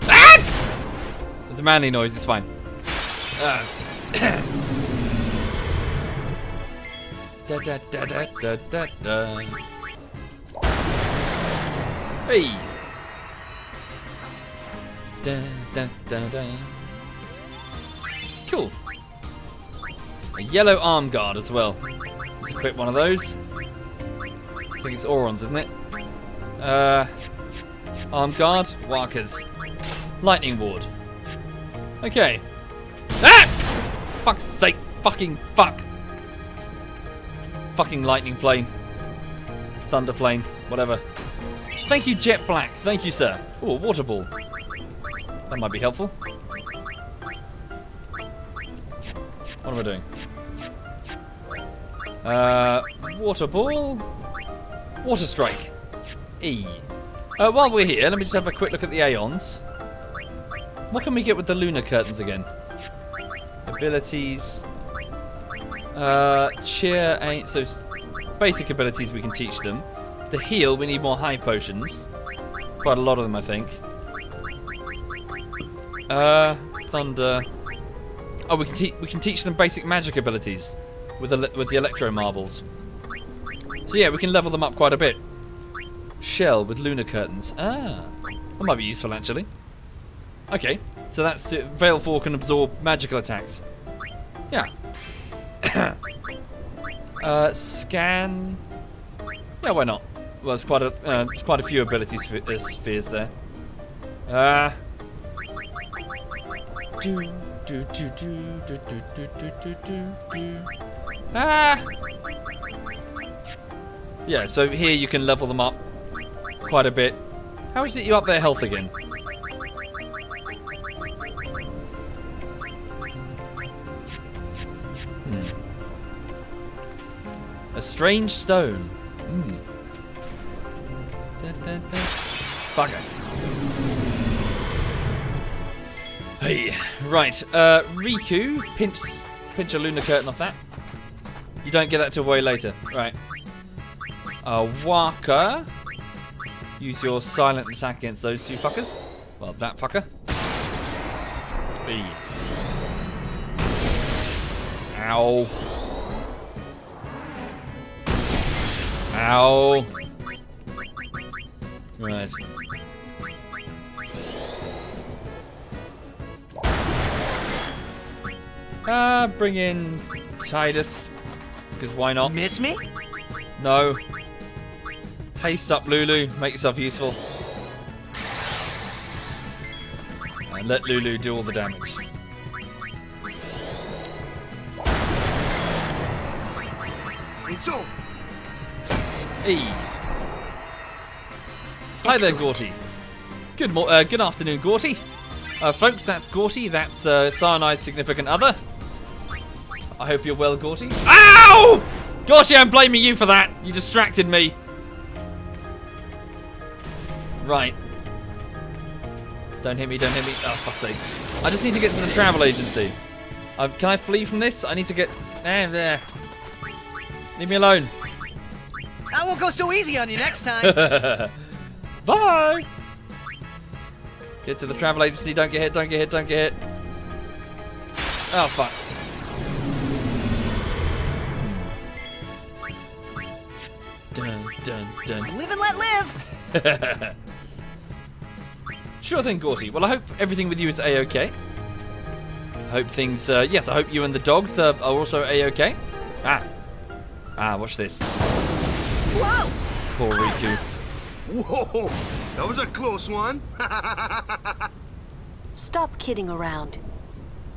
Ah! It's a manly noise, it's fine. Da, da, da, da, da, da, da. Hey! Da, da, da, da. Cool. A yellow arm guard as well. Let's equip one of those. I think it's Auron's, isn't it? Arm guard, Walkers. Lightning ward. Okay. Ah! Fuck's sake, fucking fuck. Fucking lightning plane. Thunder plane, whatever. Thank you, Jet Black. Thank you, sir. Oh, a water ball. That might be helpful. What am I doing? Water ball. Water strike. E. While we're here, let me just have a quick look at the Aeons. What can we get with the lunar curtains again? Abilities. Cheer. So basic abilities we can teach them. To heal, we need more high potions. Quite a lot of them, I think. Thunder. Oh, we can teach them basic magic abilities with the electro marbles. So yeah, we can level them up quite a bit. Shell with lunar curtains. Ah, that might be useful actually. Okay, so that's Veil 4 can absorb magical attacks. Yeah. Scan. Yeah, why not? Well, there's quite a few ability spheres there. Yeah, so here you can level them up quite a bit. How is it you up their health again? A strange stone. Bugger. Hey, right. Riku, pinch a lunar curtain off that. You don't get that till way later. Right. Waka. Use your silent attack against those two fuckers. Well, that fucker. Hey. Ow. Ow. Right. Bring in Titus. Because why not? Miss me? No. Haste up, Lulu. Make yourself useful. And let Lulu do all the damage. It's over. Hey. Hi there, Gorty. Good afternoon, Gorty. Folks, that's Gorty. That's Cyanide's significant other. I hope you're well, Gorty. Ow! Gorty, I'm blaming you for that. You distracted me. Right. Don't hit me, don't hit me. Oh, fuck's sake. I just need to get to the travel agency. Can I flee from this? I need to get... there. Leave me alone. I won't go so easy on you next time. Bye. Get to the travel agency. Don't get hit, don't get hit, don't get hit. Oh, fuck. Dun, dun, dun. Live and let live. Sure thing, Gorty. Well, I hope everything with you is A-okay. I hope things... yes, I hope you and the dogs are also A-okay. Watch this. Whoa! Poor Riku. Whoa! That was a close one. Stop kidding around.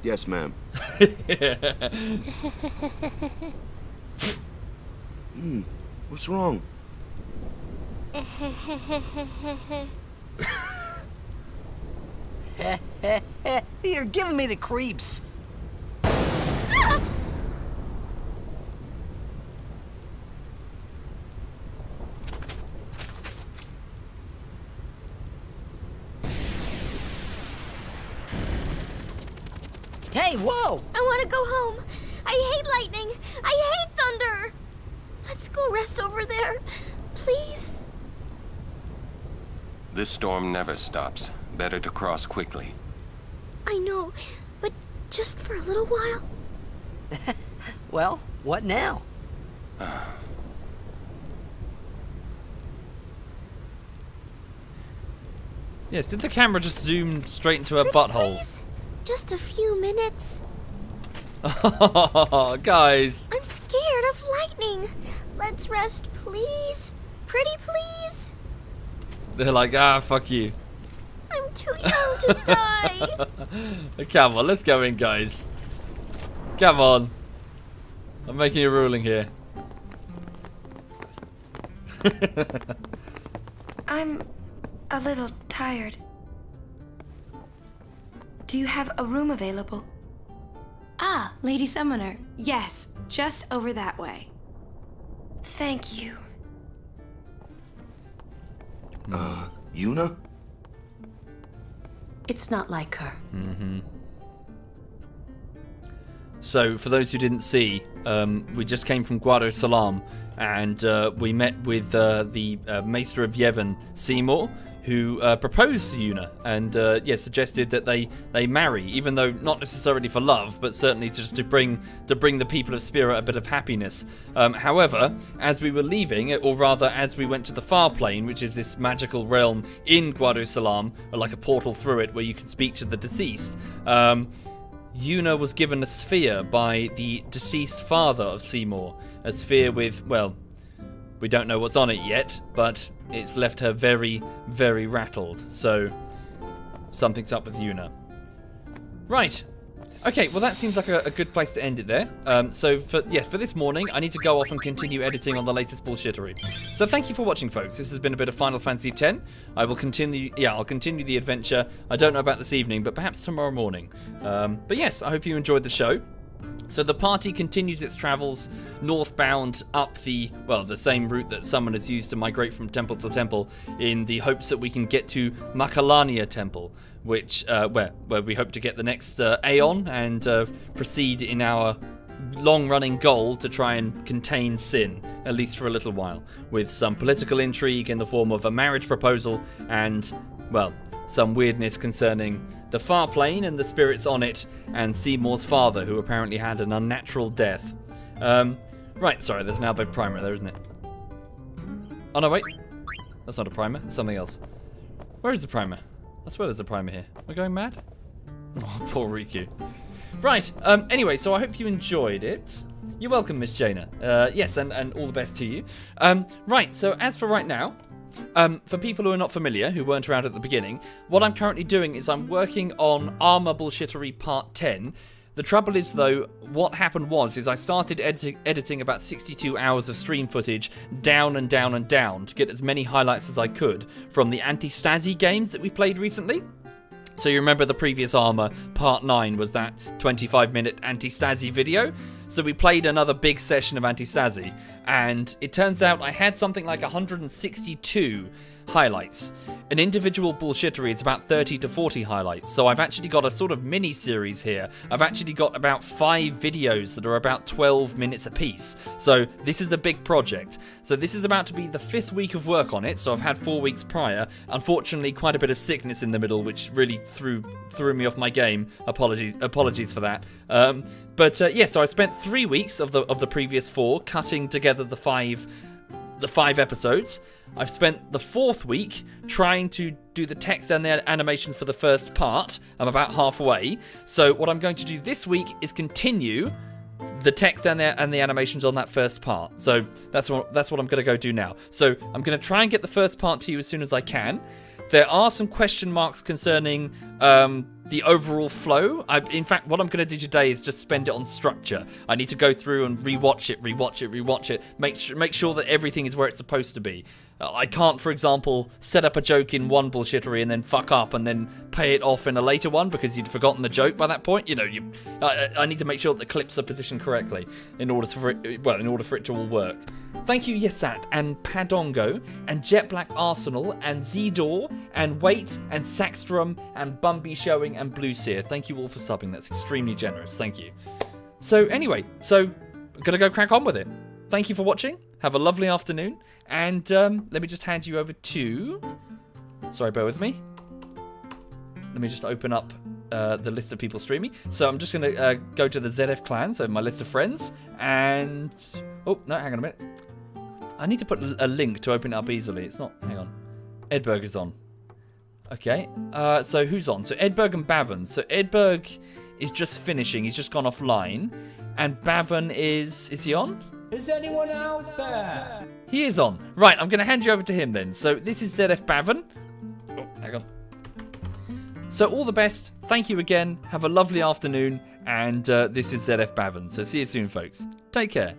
Yes, ma'am. What's wrong? You're giving me the creeps. want to go home. I hate lightning. I hate thunder. Let's go rest over there. Please. This storm never stops. Better to cross quickly. I know, but just for a little while. Well, what now? Yes, did the camera just zoom straight into her butthole? Please? Just a few minutes. Oh, guys. I'm scared of lightning. Let's rest, please. Pretty please. They're like, fuck you. I'm too young to die. Come on, let's go in, guys. Come on. I'm making a ruling here. I'm a little tired. Do you have a room available? Ah, Lady Summoner. Yes, just over that way. Thank you. Yuna? It's not like her. Mm-hmm. So, for those who didn't see, we just came from Guado Salam, and we met with the Maester of Yevon, Seymour, who proposed to Yuna, and suggested that they marry, even though not necessarily for love, but certainly just to bring the people of Spira a bit of happiness. However, as we were leaving, or rather as we went to the Far Plane, which is this magical realm in Guado Salam, or like a portal through it where you can speak to the deceased, Yuna was given a sphere by the deceased father of Seymour. A sphere with, well, we don't know what's on it yet, but it's left her very, very rattled. So, something's up with Yuna. Right. Okay, well that seems like a good place to end it there. So for this morning, I need to go off and continue editing on the latest bullshittery. So thank you for watching, folks. This has been a bit of Final Fantasy X. I will continue, I'll continue the adventure. I don't know about this evening, but perhaps tomorrow morning. But yes, I hope you enjoyed the show. So the party continues its travels northbound up the same route that Summoners used to migrate from temple to temple, in the hopes that we can get to Makalania Temple, which where we hope to get the next Aeon and proceed in our long-running goal to try and contain Sin, at least for a little while, with some political intrigue in the form of a marriage proposal and, well, some weirdness concerning the Far Plane and the spirits on it, and Seymour's father, who apparently had an unnatural death. Right, sorry, there's an Albo primer there, isn't it? Oh no, wait. That's not a primer, it's something else. Where is the primer? I swear there's a primer here. Am I going mad? Oh, poor Riku. Right, anyway, so I hope you enjoyed it. You're welcome, Miss Jaina. Yes, and all the best to you. Right, so as for right now, for people who are not familiar, who weren't around at the beginning, what I'm currently doing is I'm working on Armor Bullshittery Part 10. The trouble is, though, what happened was I started editing about 62 hours of stream footage down and down and down to get as many highlights as I could from the anti-Stasi games that we played recently. So you remember the previous Armor, Part 9, was that 25-minute anti-Stasi video? So we played another big session of anti-Stasi, and it turns out I had something like 162 highlights. An individual bullshittery is about 30 to 40 highlights, so I've actually got a sort of mini-series here. I've actually got about 5 videos that are about 12 minutes apiece, so this is a big project. So this is about to be the 5th week of work on it, so I've had 4 weeks prior. Unfortunately, quite a bit of sickness in the middle, which really threw me off my game. Apologies for that. So I spent 3 weeks of the previous 4 cutting together the 5 episodes. I've spent the 4th week trying to do the text and the animations for the first part. I'm about halfway. So what I'm going to do this week is continue the text and the animations on that first part. So that's what I'm going to go do now. So I'm going to try and get the first part to you as soon as I can. There are some question marks concerning the overall flow. In fact, what I'm going to do today is just spend it on structure. I need to go through and rewatch it, make sure that everything is where it's supposed to be. I can't, for example, set up a joke in one bullshittery and then fuck up and then pay it off in a later one because you'd forgotten the joke by that point. I need to make sure that the clips are positioned correctly in order for it to all work. Thank you, Yesat, and Padongo, and Jet Black Arsenal, and Zedor, and Wait, and Saxstrom, and Bumby Showing, and Blue Seer. Thank you all for subbing. That's extremely generous. Thank you. So anyway, I'm going to go crack on with it. Thank you for watching. Have a lovely afternoon. And let me just hand you over to... Sorry, bear with me. Let me just open up the list of people streaming. So I'm just going to go to the ZF clan, so my list of friends. And... Oh, no, hang on a minute. I need to put a link to open it up easily. It's not... Hang on. Edberg is on. Okay. So who's on? So Edberg and Bavon. So Edberg is just finishing. He's just gone offline. And Bavon is... Is he on? Is anyone out there? He is on. Right, I'm going to hand you over to him then. So this is ZF Bavon. Oh, hang on. So all the best. Thank you again. Have a lovely afternoon. And this is ZF Bavon. So see you soon, folks. Take care.